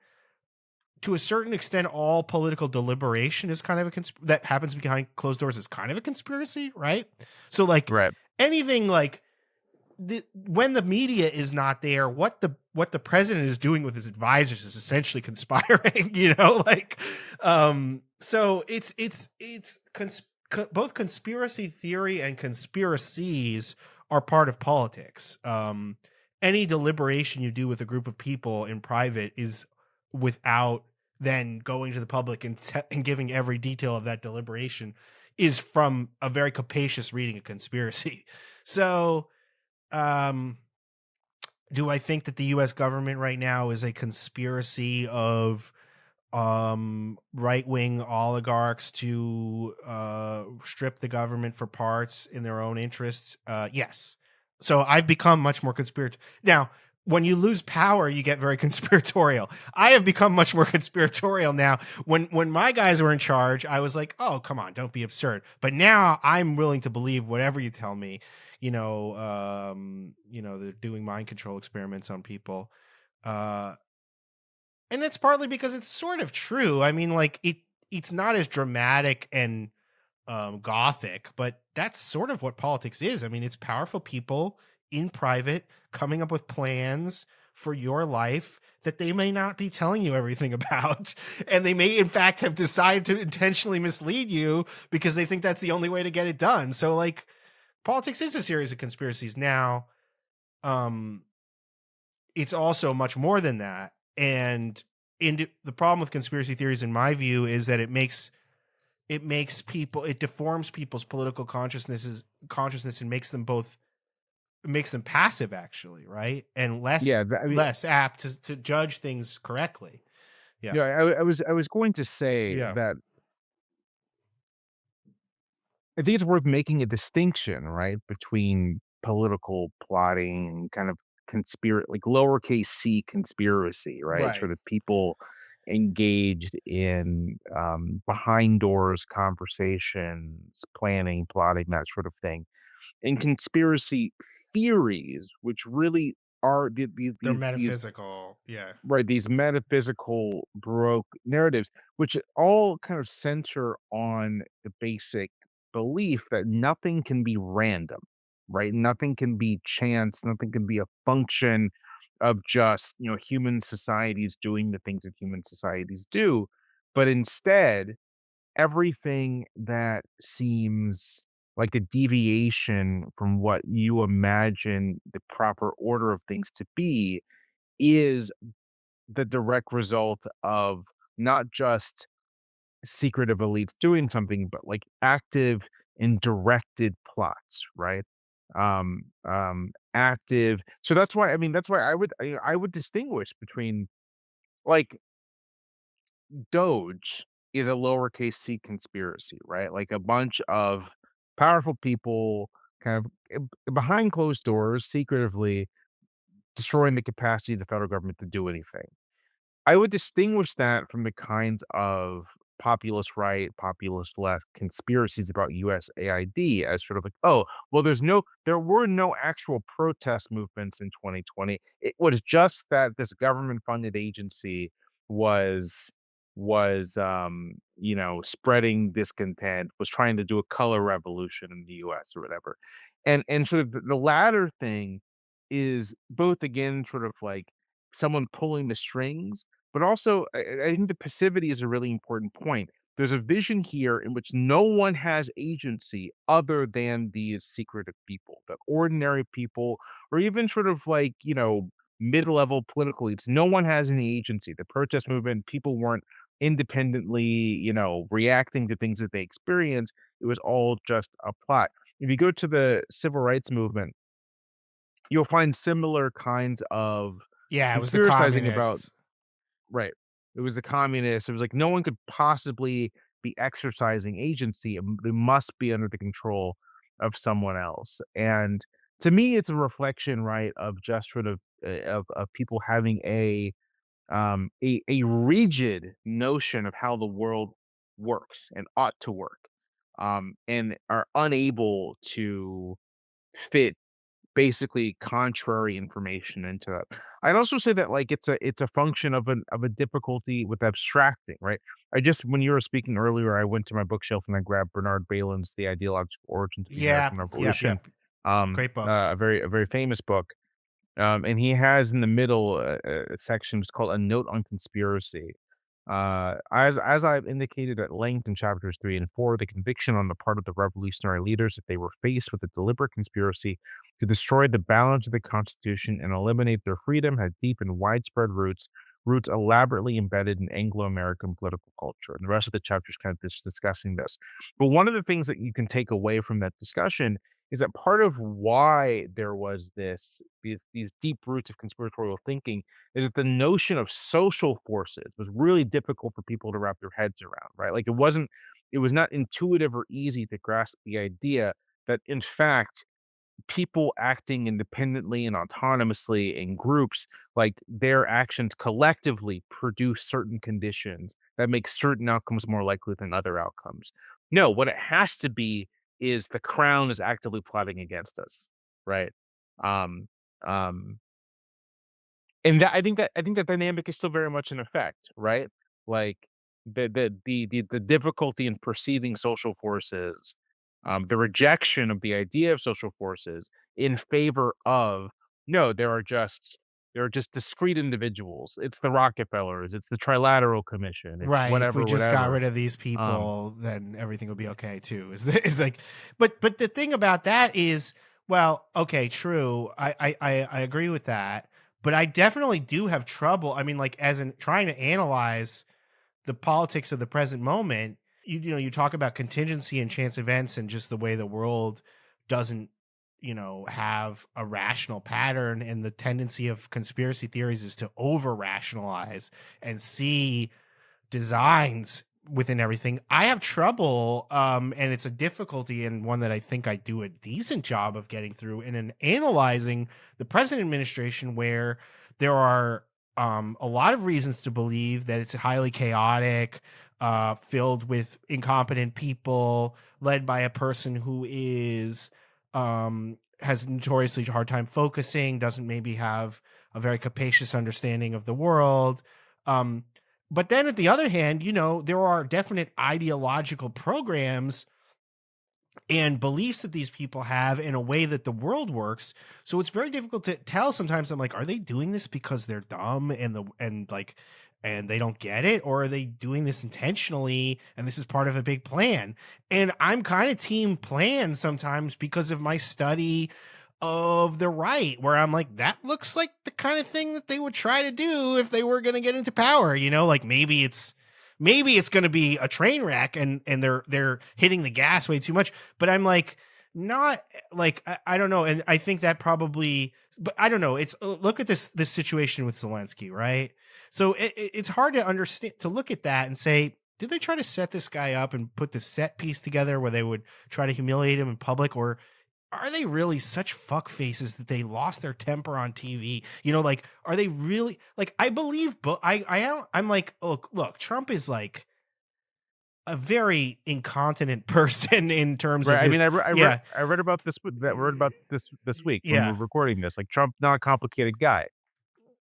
to a certain extent, all political deliberation is kind of that happens behind closed doors is kind of a conspiracy, right? So like, Right. anything like when the media is not there, what the president is doing with his advisors is essentially conspiring, so it's both conspiracy theory and conspiracies are part of politics. Any deliberation you do with a group of people in private is without then going to the public and giving every detail of that deliberation is from a very capacious reading of conspiracy. So, do I think that the US government right now is a conspiracy of right-wing oligarchs to strip the government for parts in their own interests? Yes. So I've become much more conspiratorial. Now, when you lose power, you get very conspiratorial. I have become much more conspiratorial now. When my guys were in charge, I was like, oh, come on, don't be absurd. But now I'm willing to believe whatever you tell me. They're doing mind control experiments on people. And it's partly because it's sort of true. I mean, like, it's not as dramatic and gothic, but that's sort of what politics is. I mean, it's powerful people in private coming up with plans for your life that they may not be telling you everything about. And they may, in fact, have decided to intentionally mislead you because they think that's the only way to get it done. So, like, politics is a series of conspiracies. Now, it's also much more than that. And the problem with conspiracy theories, in my view, is that it deforms people's political consciousness and makes them passive, actually, right? And less less apt to judge things correctly. Yeah. Yeah, I was going to say that I think it's worth making a distinction, right, between political plotting and kind of like lowercase c conspiracy, right? Right. Sort of people engaged in behind doors conversations, planning, plotting, that sort of thing. And conspiracy theories, which really are They're these metaphysical. Yeah. right, these metaphysical broke narratives, which all kind of center on the basic belief that nothing can be random, right? Nothing can be chance, nothing can be a function of just, human societies doing the things that human societies do, but instead, everything that seems like a deviation from what you imagine the proper order of things to be is the direct result of not just secretive elites doing something, but like active and directed plots, right? Active. So that's why, I mean, that's why I would distinguish between like Doge is a lowercase c conspiracy, right? Like a bunch of powerful people kind of behind closed doors, secretively destroying the capacity of the federal government to do anything. I would distinguish that from the kinds of populist right, populist left conspiracies about USAID as sort of like, oh, well, there were no actual protest movements in 2020. It was just that this government funded agency was spreading discontent, was trying to do a color revolution in the US or whatever. And sort of the latter thing is both again sort of like someone pulling the strings, but also, I think the passivity is a really important point. There's a vision here in which no one has agency other than these secretive people, the ordinary people, or even sort of like, mid-level political elites. No one has any agency. The protest movement, people weren't independently, reacting to things that they experienced. It was all just a plot. If you go to the civil rights movement, you'll find similar kinds of Yeah, it was the conspiracizing about. communists. Right. It was the communists. It was like no one could possibly be exercising agency. They must be under the control of someone else. And to me, it's a reflection, right, of just sort of of people having a rigid notion of how the world works and ought to work, and are unable to fit basically contrary information into that. I'd also say that like it's a function of a difficulty with abstracting, right? I just when you were speaking earlier, I went to my bookshelf and I grabbed Bernard Bailyn's The Ideological Origins of the Yeah, American yep, Revolution, yep. Great book. a very famous book. And he has in the middle a section it's called a note on conspiracy. As I've indicated at length in chapters 3 and 4, the conviction on the part of the revolutionary leaders that they were faced with a deliberate conspiracy to destroy the balance of the Constitution and eliminate their freedom had deep and widespread roots elaborately embedded in Anglo-American political culture. And the rest of the chapter is kind of just discussing this. But one of the things that you can take away from that discussion is that part of why there was these deep roots of conspiratorial thinking is that the notion of social forces was really difficult for people to wrap their heads around, right? Like it was not intuitive or easy to grasp the idea that in fact people acting independently and autonomously in groups, like their actions collectively produce certain conditions that make certain outcomes more likely than other outcomes. No, what it has to be is the crown is actively plotting against us, right? Um, um, and that I think that dynamic is still very much in effect, right? Like the difficulty in perceiving social forces, the rejection of the idea of social forces in favor of no, there are just discrete individuals. It's the Rockefellers, it's the Trilateral Commission, it's Right. If we whatever, just got whatever. rid of these Um, people, then everything would be okay too. Is like, but the thing about that is, well, okay, true. I agree with that, but I definitely do have trouble. I mean, like as in trying to analyze the politics of the present moment, you talk about contingency and chance events and just the way the world doesn't, have a rational pattern, and the tendency of conspiracy theories is to over rationalize and see designs within everything. I have trouble, and it's a difficulty and one that I think I do a decent job of getting through in analyzing the present administration, where there are a lot of reasons to believe that it's highly chaotic, filled with incompetent people, led by a person who has notoriously hard time focusing, doesn't maybe have a very capacious understanding of the world. Um, but then at the other hand, there are definite ideological programs and beliefs that these people have in a way that the world works. So it's very difficult to tell sometimes. I'm like, are they doing this because they're dumb and like and they don't get it, or are they doing this intentionally and this is part of a big plan? And I'm kind of team plan sometimes because of my study of the right, where I'm like, that looks like the kind of thing that they would try to do if they were going to get into power, like maybe it's going to be a train wreck and they're hitting the gas way too much. But I'm like, not like, I don't know. And I think that probably, but I don't know. It's look at this situation with Zelensky, right? So it's hard to understand, to look at that and say, did they try to set this guy up and put the set piece together where they would try to humiliate him in public, or are they really such fuck faces that they lost their temper on TV? Like, are they really, like, I believe, but I'm like, look, Trump is like a very incontinent person in terms of his, I read about this this week when we're recording this. Like, Trump, not a complicated guy.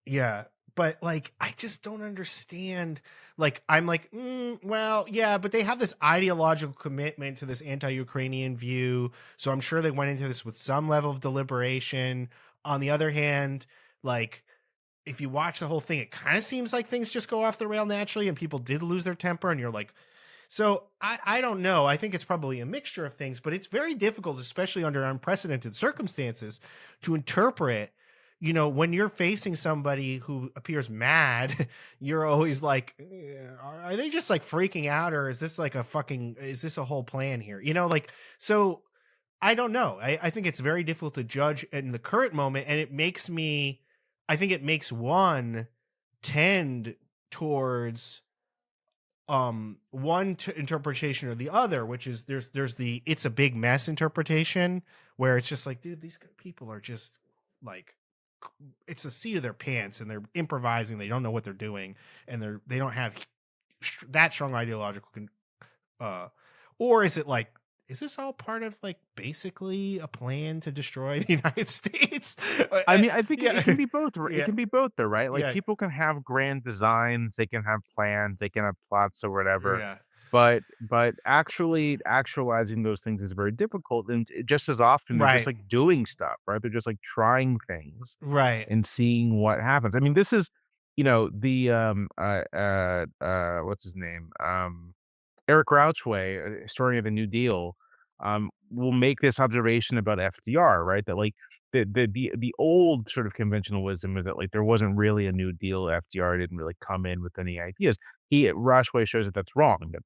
Yeah. But like, I just don't understand. Like, I'm like, well, yeah, but they have this ideological commitment to this anti-Ukrainian view. So I'm sure they went into this with some level of deliberation. On the other hand, like, if you watch the whole thing, it kind of seems like things just go off the rail naturally and people did lose their temper. And you're like, so I don't know. I think it's probably a mixture of things, but it's very difficult, especially under unprecedented circumstances, to interpret. When you're facing somebody who appears mad, you're always like, are they just like freaking out, or is this like is this a whole plan here? So I don't know. I think it's very difficult to judge in the current moment. And I think it makes one tend towards interpretation or the other, which is there's the it's a big mess interpretation, where it's just like, dude, these people are just like, it's the seat of their pants and they're improvising. They don't know what they're doing, and they don't have that strong ideological or is it like, is this all part of like basically a plan to destroy the United States? I mean, I think it can be both. It can be both though, right? Like, people can have grand designs, they can have plans, they can have plots or whatever. Yeah. But actually actualizing those things is very difficult, and just as often they're just like doing stuff, right? They're just like trying things, right, and seeing what happens. I mean, this is, the what's his name, Eric Rauchway, a historian of the New Deal, will make this observation about FDR, right? That like the old sort of conventional wisdom is that like there wasn't really a New Deal. FDR didn't really come in with any ideas. Rauchway shows that that's wrong. That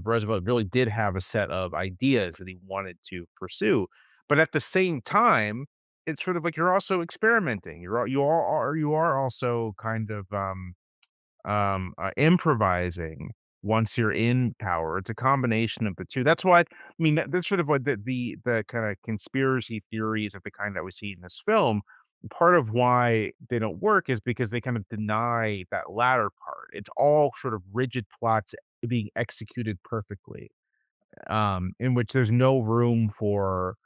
Roosevelt really did have a set of ideas that he wanted to pursue, but at the same time, it's sort of like you're also experimenting. You are also kind of improvising once you're in power. It's a combination of the two. That's why, I mean, that's sort of what the kind of conspiracy theories of the kind that we see in this film. Part of why they don't work is because they kind of deny that latter part. It's all sort of rigid plots being executed perfectly, in which there's no room for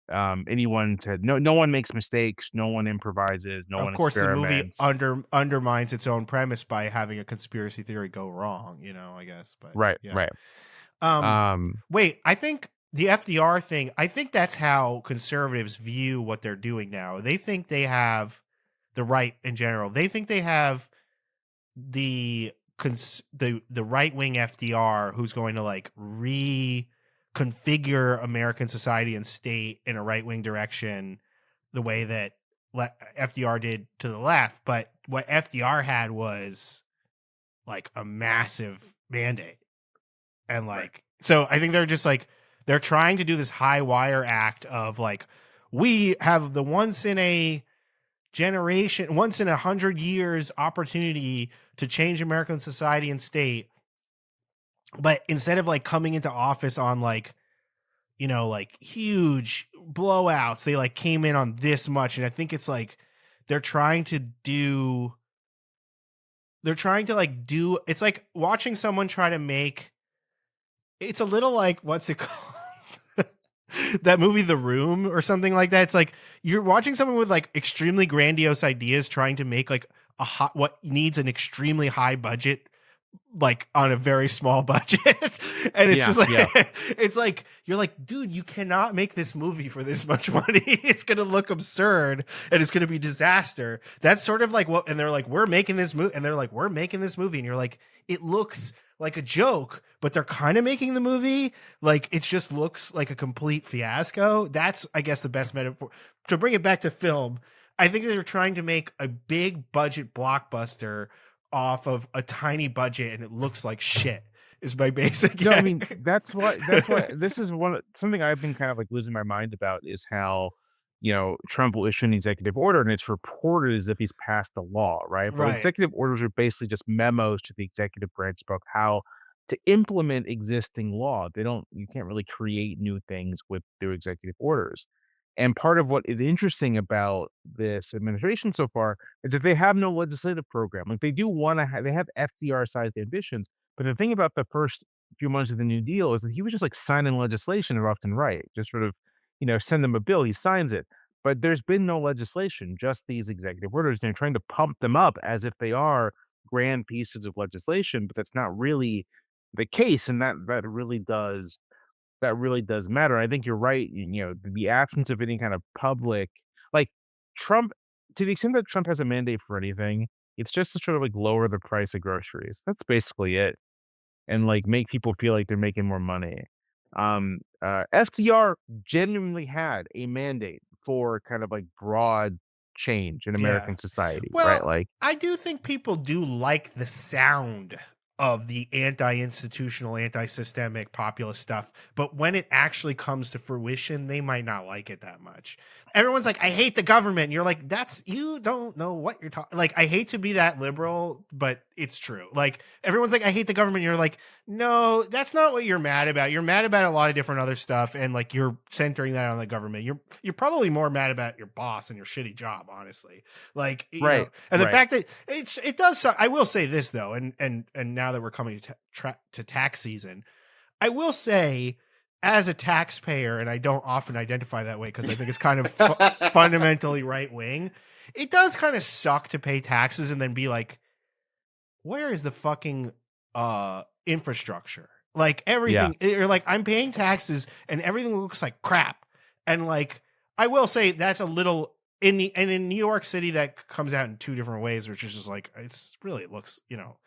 anyone to, no one makes mistakes, no one improvises, no one of course experiments. The movie undermines its own premise by having a conspiracy theory go wrong, I guess. But right. Wait, I think the FDR thing, I think that's how conservatives view what they're doing now. They think they have, the right in general, they think they have the right-wing FDR who's going to like reconfigure American society and state in a right-wing direction the way that FDR did to the left. But what FDR had was like a massive mandate. And like, so I think they're just like, they're trying to do this high wire act of like, we have the once in a 100 years opportunity to change American society and state. But instead of like coming into office on like, like huge blowouts, they like came in on this much. And I think it's like, they're trying to it's like watching someone try to make, it's a little like, what's it called? That movie, The Room, or something like that. It's like you're watching someone with like extremely grandiose ideas trying to make like what needs an extremely high budget like on a very small budget. And it's just like, yeah. it's like, you're like, dude, you cannot make this movie for this much money. It's going to look absurd and it's going to be disaster. That's sort of like what, and they're like, we're making this movie. And they're like, we're making this movie. And you're like, it looks like a joke, but they're kind of making the movie. Like, it just looks like a complete fiasco. That's, I guess, the best metaphor. To bring it back to film, I think they're trying to make a big budget blockbuster off of a tiny budget, and it looks like shit. Is my basic. No, I mean that's why this is something I've been kind of like losing my mind about is how, you know, Trump will issue an executive order and it's reported as if he's passed a law, right? But Right. executive orders are basically just memos to the executive branch about how to implement existing law. You can't really create new things with their executive orders. And part of what is interesting about this administration so far is that they have no legislative program. Like they do want to they have FDR-sized ambitions, but the thing about the first few months of the New Deal is that he was just like signing legislation left and right, just sort of, you know, send him a bill, he signs it. But there's been no legislation, just these executive orders. They're trying to pump them up as if they are grand pieces of legislation, but that's not really the case, and that really does matter. I think you're right. You know, the absence of any kind of public, like Trump, to the extent that Trump has a mandate for anything, it's just to sort of like lower the price of groceries. That's basically it, and like make people feel like they're making more money. FDR genuinely had a mandate for kind of like broad change in American society, Well, right? Like, I do think people do like the sound of the anti-institutional, anti-systemic populist stuff, but when it actually comes to fruition, they might not like it that much. Everyone's like, I hate the government. And you're like, you don't know what you're talking. Like, I hate to be that liberal, but it's true. Like, everyone's like, I hate the government. You're like, no, that's not what you're mad about. You're mad about a lot of different other stuff, and like you're centering that on the government. You're probably more mad about your boss and your shitty job, honestly. Like, you know, and the fact that it does suck. I will say this though, and now that we're coming to tax season, I will say, as a taxpayer, and I don't often identify that way because I think it's kind of fundamentally right wing, it does kind of suck to pay taxes and then be like, where is the fucking infrastructure? Like everything, you're like, I'm paying taxes and everything looks like crap. And like, I will say that's a little in New York City, that comes out in two different ways, which is just like, it looks, you know,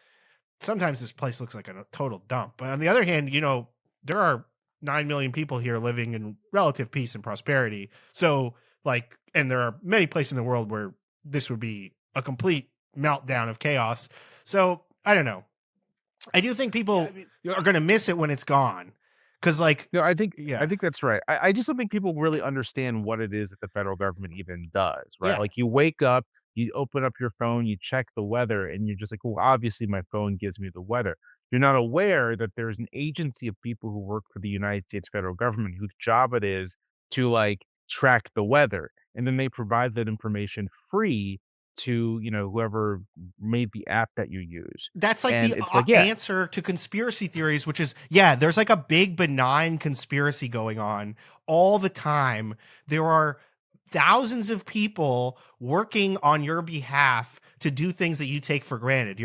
sometimes this place looks like a total dump. But on the other hand, you know, there are 9 million people here living in relative peace and prosperity. So like, and there are many places in the world where this would be a complete meltdown of chaos. So I don't know. I do think people are going to miss it when it's gone. Cause like, no, I think that's right. I just don't think people really understand what it is that the federal government even does, right? Yeah. Like you wake up, you open up your phone, you check the weather, and you're just like, well, obviously my phone gives me the weather. You're not aware that there's an agency of people who work for the United States federal government whose job it is to like track the weather. And then they provide that information free to, you know, whoever made the app that you use. That's like and the it's like, answer to conspiracy theories, which is, there's like a big benign conspiracy going on all the time. There are thousands of people working on your behalf to do things that you take for granted.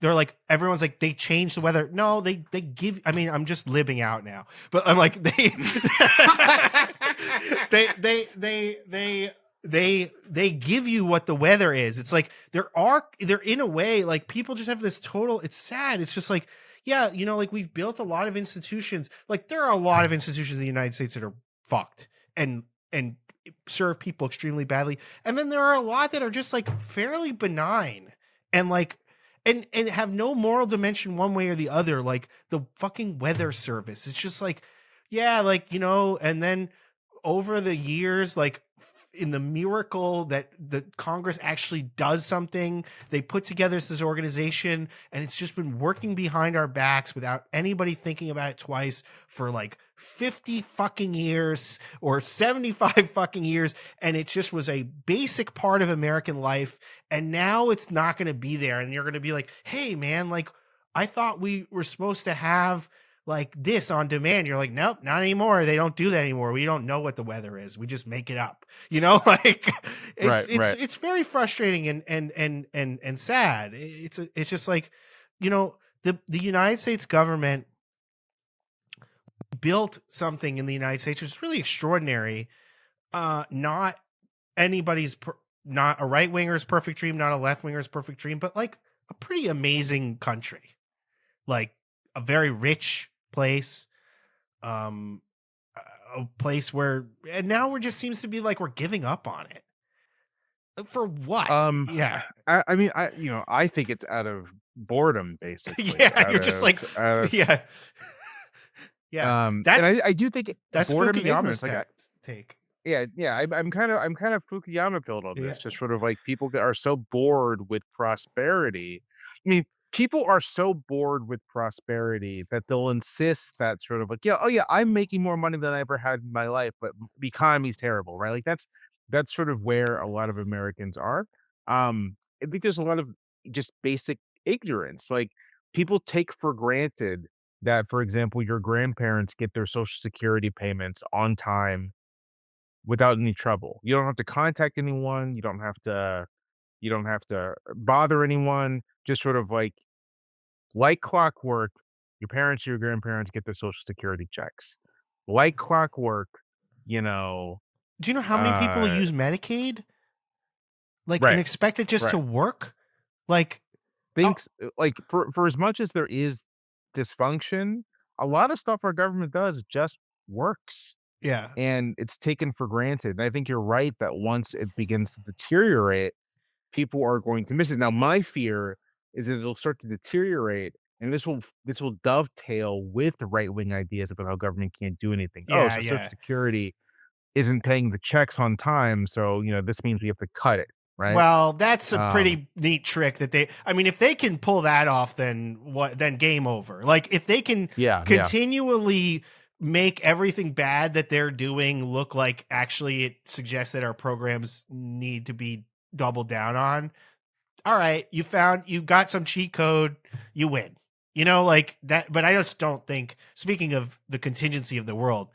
They're like, everyone's like, they change the weather. No, they give, I mean, I'm just libbing out now, but I'm like, they give you what the weather is. It's like, they're in a way, like people just have this total, it's sad. It's just like, yeah, you know, like we've built a lot of institutions. Like there are a lot of institutions in the United States that are fucked and serve people extremely badly. And then there are a lot that are just like fairly benign and like, and have no moral dimension one way or the other. Like the fucking weather service. It's just like, yeah, like, you know, and then over the years, like in the miracle that the Congress actually does something, they put together this organization, and it's just been working behind our backs without anybody thinking about it twice for like 50 fucking years or 75 fucking years. And it just was a basic part of American life. And now it's not going to be there. And you're going to be like, hey man, like I thought we were supposed to have like this on demand. You're like, nope, not anymore. They don't do that anymore. We don't know what the weather is. We just make it up, you know, like it's very frustrating and sad. It's just like, you know, the United States government built something in the United States which is really extraordinary. Not anybody's not a right winger's perfect dream, not a left winger's perfect dream, but like a pretty amazing country, like a very rich place, a place where, and now we're just seems to be like we're giving up on it. For what? Yeah. I mean, I think it's out of boredom, basically. Yeah, you're just like, yeah. Yeah. That's, and I do think that's boredom and Fukuyama's ignorance, take. Yeah, I'm kind of Fukuyama pilled on this. Just sort of like people are so bored with prosperity. I mean, people are so bored with prosperity that they'll insist that sort of like, I'm making more money than I ever had in my life, but the economy's terrible, right? Like that's sort of where a lot of Americans are. I think there's a lot of just basic ignorance. Like people take for granted that, for example, your grandparents get their Social Security payments on time without any trouble. You don't have to contact anyone. You don't have to bother anyone. Just sort of like clockwork, your parents or your grandparents get their Social Security checks. Like clockwork, Do you know how many people use Medicaid? Like, and expect it just to work? Like, thinks like for as much as there is dysfunction, a lot of stuff our government does just works. Yeah. And it's taken for granted. And I think you're right that once it begins to deteriorate, people are going to miss it. Now, my fear is that it'll start to deteriorate, and this will dovetail with the right-wing ideas about how government can't do anything. Yeah, so Social Security isn't paying the checks on time, so this means we have to cut it, right? Well, that's a pretty neat trick that if they can pull that off, then game over. Like if they can continually make everything bad that they're doing look like actually it suggests that our programs need to be doubled down on. All right, you got some cheat code, you win. Like that, but I just don't think, speaking of the contingency of the world,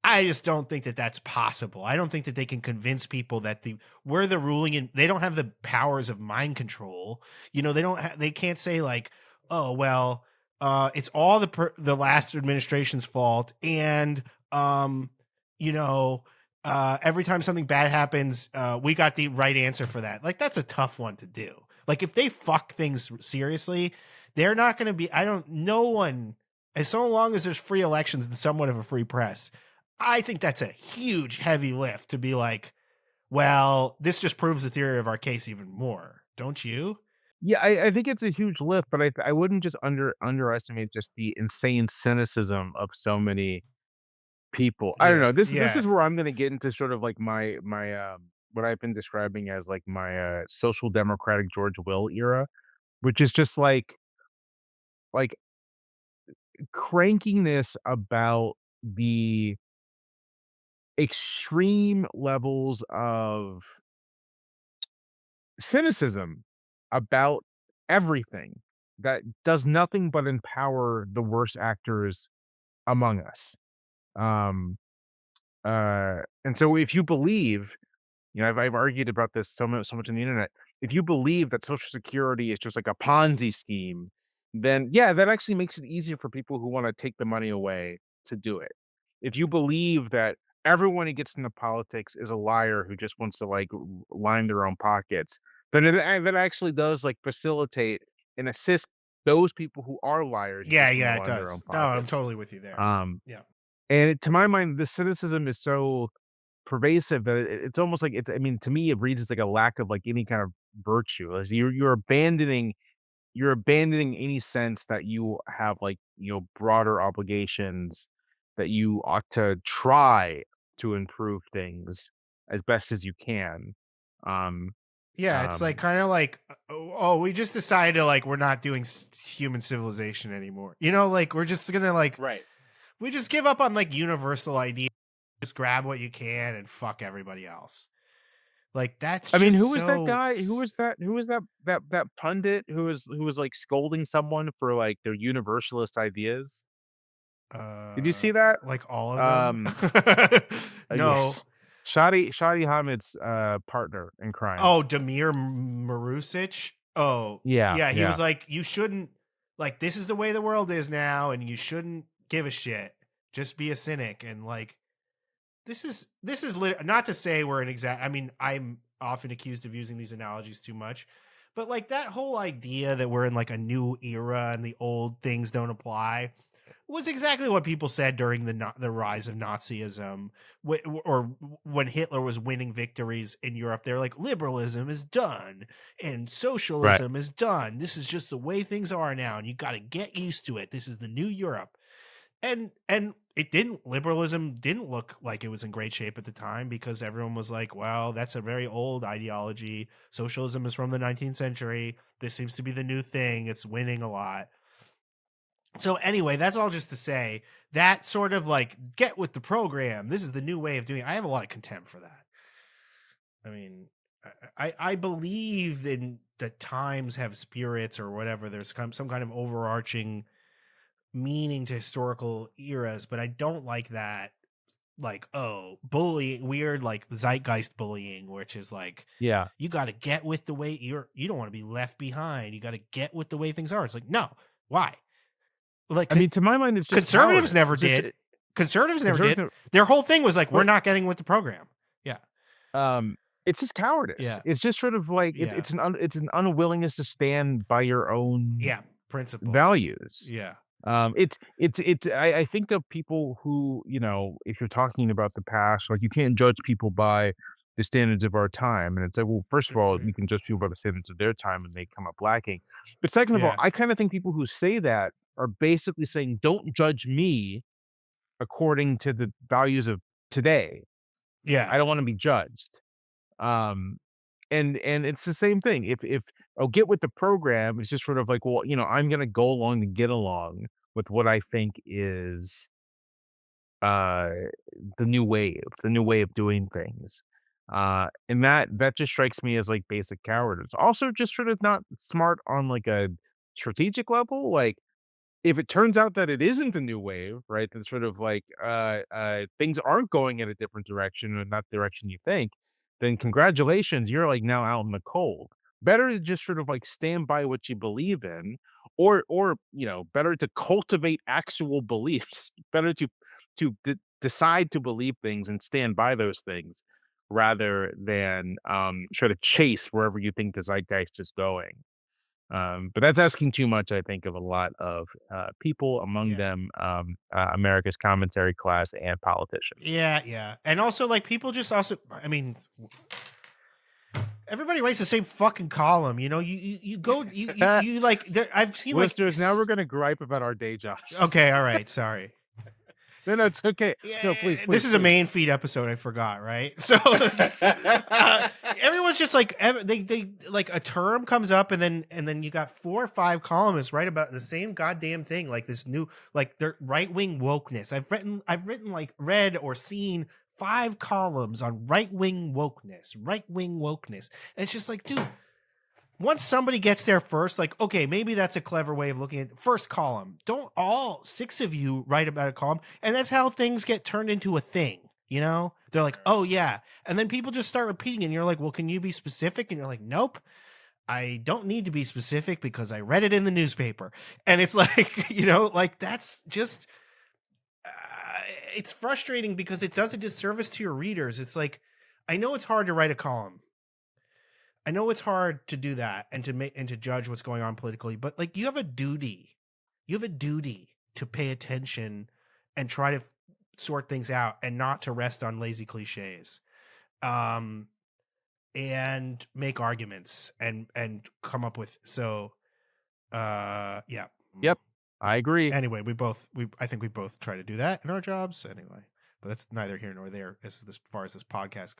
I just don't think that that's possible. I don't think that they can convince people that we're the ruling, and they don't have the powers of mind control. They can't say like, oh, well, it's all the last administration's fault. And, every time something bad happens, we got the right answer for that. Like, that's a tough one to do. Like, if they fuck things seriously, they're not going to be, no one, as so long as there's free elections and somewhat of a free press, I think that's a huge, heavy lift to be like, well, this just proves the theory of our case even more. Don't you? Yeah, I think it's a huge lift, but I wouldn't just underestimate just the insane cynicism of so many people. I don't know. This is where I'm going to get into sort of like my what I've been describing as like my social democratic George Will era, which is just like crankiness about the extreme levels of cynicism about everything that does nothing but empower the worst actors among us. And so if you believe, I've argued about this so much on the internet. If you believe that Social Security is just like a Ponzi scheme, then that actually makes it easier for people who want to take the money away to do it. If you believe that everyone who gets into politics is a liar who just wants to like line their own pockets, then that actually does like facilitate and assist those people who are liars. Yeah, it does. No, I'm totally with you there. And to my mind, the cynicism is so pervasive that it's almost like to me, it reads as like a lack of like any kind of virtue. As you're abandoning any sense that you have like, broader obligations, that you ought to try to improve things as best as you can. It's like kind of like, we just decided to like, we're not doing human civilization anymore. Like we're just going to like, we just give up on like universal ideas. Just grab what you can and fuck everybody else. Like that's. Who was that guy? Who was that pundit who was like scolding someone for like their universalist ideas? Did you see that? Like all of them? No. Yes. Shadi Hamid's partner in crime. Oh, Damir Marusic. Oh, yeah. He was like, you shouldn't like this is the way the world is now, and you shouldn't give a shit. Just be a cynic. And like this is not to say we're an exact. I mean, I'm often accused of using these analogies too much, but like that whole idea that we're in like a new era and the old things don't apply was exactly what people said during the rise of Nazism, or when Hitler was winning victories in Europe. They're like, liberalism is done and socialism is done. This is just the way things are now, and you got to get used to it. This is the new Europe. And liberalism didn't look like it was in great shape at the time, because everyone was like, well, that's a very old ideology. Socialism is from the 19th century. This seems to be the new thing. It's winning a lot. So anyway, that's all just to say that sort of like, get with the program. This is the new way of doing it. I have a lot of contempt for that. I mean, I believe in that times have spirits or whatever. There's some kind of overarching meaning to historical eras, but I don't like that. Like, oh, bullying, weird, like zeitgeist bullying, which is like, Yeah. you got to get with the way you don't want to be left behind. You got to get with the way things are. It's like, no, why? Like, I mean, to my mind, it's just conservatives cowardice. never It's just- did. Conservatives never did. Their whole thing was like, we're not getting with the program. Yeah. It's just cowardice. Yeah. It's just sort of like Yeah. it's an unwillingness to stand by your own principles, values. Yeah. I think of people who, you know, if you're talking about the past, like you can't judge people by the standards of our time. And it's like, well, first of all, you can judge people by the standards of their time and they come up lacking. But second of all, I kind of think people who say that are basically saying, don't judge me according to the values of today. Yeah. I don't want to be judged. And it's the same thing. If get with the program, it's just sort of like, well, you know, I'm gonna go along to get along with what I think is the new way of doing things. And that just strikes me as like basic cowardice. Also just sort of not smart on like a strategic level. Like if it turns out that it isn't the new wave, right? Then sort of like things aren't going in a different direction or not the direction you think, then congratulations, you're like now out in the cold. Better to just sort of like stand by what you believe in, or you know, better to cultivate actual beliefs. Better to decide to believe things and stand by those things rather than try to chase wherever you think the zeitgeist is going. But that's asking too much, I think, of a lot of people, among them America's commentary class and politicians. Yeah. And also, like, people just also, I mean, everybody writes the same fucking column. You know, you go, you like, I've seen listeners, like, now we're going to gripe about our day jobs. Okay, all right, sorry. No, it's okay. No, please. This is a main feed episode. I forgot, right? So everyone's just like, they like a term comes up, and then you got 4 or 5 columnists write about the same goddamn thing, like this new, like their right wing wokeness. I've written like read or seen 5 columns on right wing wokeness. And it's just like, dude. Once somebody gets there first, like, okay, maybe that's a clever way of looking at the first column. Don't all 6 of you write about a column. And that's how things get turned into a thing. You know, they're like, oh yeah. And then people just start repeating, and you're like, well, can you be specific? And you're like, nope, I don't need to be specific because I read it in the newspaper. And it's like, you know, like that's just, it's frustrating because it does a disservice to your readers. It's like, I know it's hard to write a column. I know it's hard to do that and to judge what's going on politically, but like you have a duty to pay attention and try to sort things out and not to rest on lazy cliches, and make arguments and come up with, yeah. Yep. I agree. Anyway, I think we both try to do that in our jobs anyway, but that's neither here nor there as far as this podcast.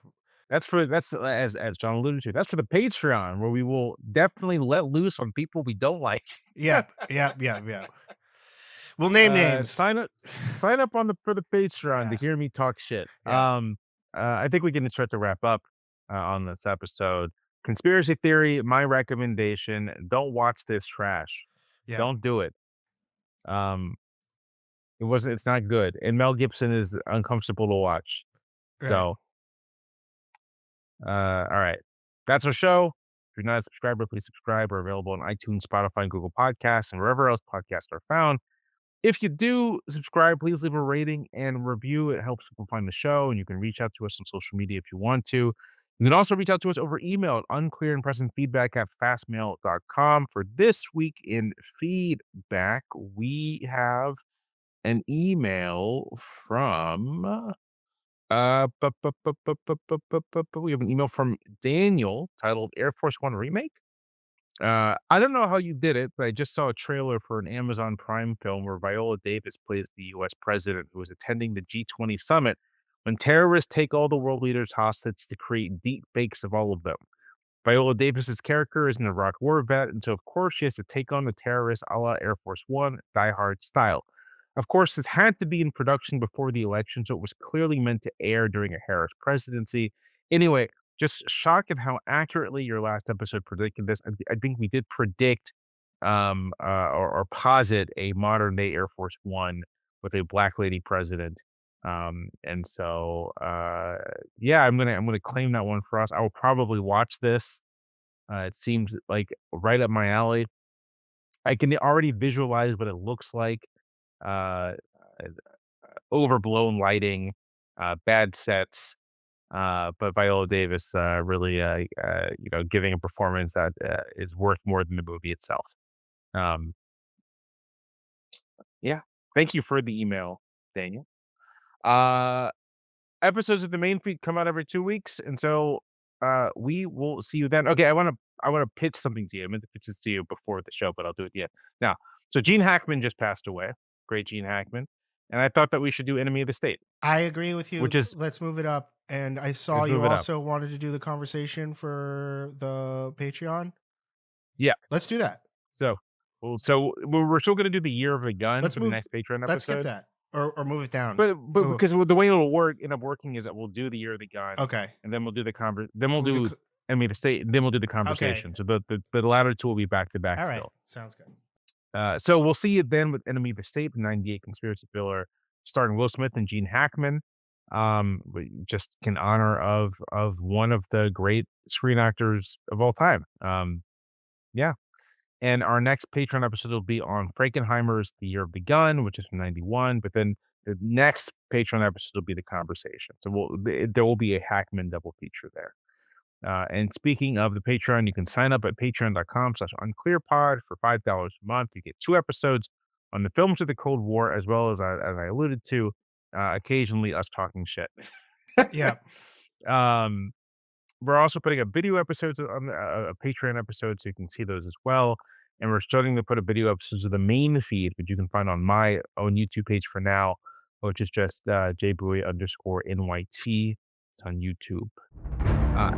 That's as John alluded to. That's for the Patreon, where we will definitely let loose on people we don't like. Yeah. We'll name names. Sign up for the Patreon to hear me talk shit. Yeah. I think we can try to wrap up on this episode. Conspiracy theory, my recommendation: don't watch this trash. Yeah. Don't do it. It's not good, and Mel Gibson is uncomfortable to watch. Right. So. All right. That's our show. If you're not a subscriber, please subscribe. We're available on iTunes, Spotify, and Google Podcasts, and wherever else podcasts are found. If you do subscribe, please leave a rating and review. It helps people find the show, and you can reach out to us on social media if you want to. You can also reach out to us over email at unclearandpresentfeedback@fastmail.com. For this week in feedback, we have an email from we have an email from Daniel titled Air Force One Remake. I don't know how you did it, but I just saw a trailer for an Amazon Prime film where Viola Davis plays the U.S. president who is attending the G20 summit when terrorists take all the world leaders hostage to create deep fakes of all of them. Viola Davis's character is an Iraq War vet, and so of course she has to take on the terrorists a la Air Force One, Die Hard style. Of course, this had to be in production before the election, so it was clearly meant to air during a Harris presidency. Anyway, just shocked at how accurately your last episode predicted this. I think we did predict or posit a modern day Air Force One with a black lady president. And so yeah, I'm gonna claim that one for us. I will probably watch this. It seems like right up my alley. I can already visualize what it looks like. Uh, Overblown lighting, bad sets, but Viola Davis really, giving a performance that is worth more than the movie itself. Um, yeah, thank you for the email, Daniel. Episodes of the main feed come out every 2 weeks, and so we will see you then. Okay, I want to pitch something to you. I meant to pitch this to you before the show, but I'll do it yet now. So Gene Hackman just passed away. Great Gene Hackman, and I thought that we should do Enemy of the State. I agree with you. Which is let's move it up. And I saw you also wanted to do the conversation for the Patreon. Yeah, let's do that. So we're still going to do the Year of the Gun for the next Patreon episode. Let's skip that. Or move it down. But because the way it'll end up working is that we'll do the Year of the Gun. Okay. And then we'll do Enemy of the State, then we'll do the conversation. Okay. So the latter two will be back to back. All still. Right. Sounds good. So we'll see you then with Enemy of the State, the 98 conspiracy thriller starring Will Smith and Gene Hackman. Just in honor of one of the great screen actors of all time. Yeah. And our next Patreon episode will be on Frankenheimer's The Year of the Gun, which is from 91. But then the next Patreon episode will be the conversation. So there will be a Hackman double feature there. And speaking of the Patreon, you can sign up at patreon.com/unclearpod for $5 a month. You get 2 episodes on the films of the Cold War, as well as I alluded to, occasionally us talking shit. Yeah. We're also putting up video episodes on a Patreon episode, so you can see those as well. And we're starting to put up video episodes of the main feed, which you can find on my own YouTube page for now, which is just jbowie_NYT. It's on YouTube.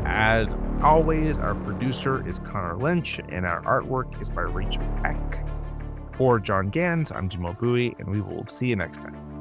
As always, our producer is Connor Lynch, and our artwork is by Rachel Eck. For John Gans, I'm Jamal Bowie, and we will see you next time.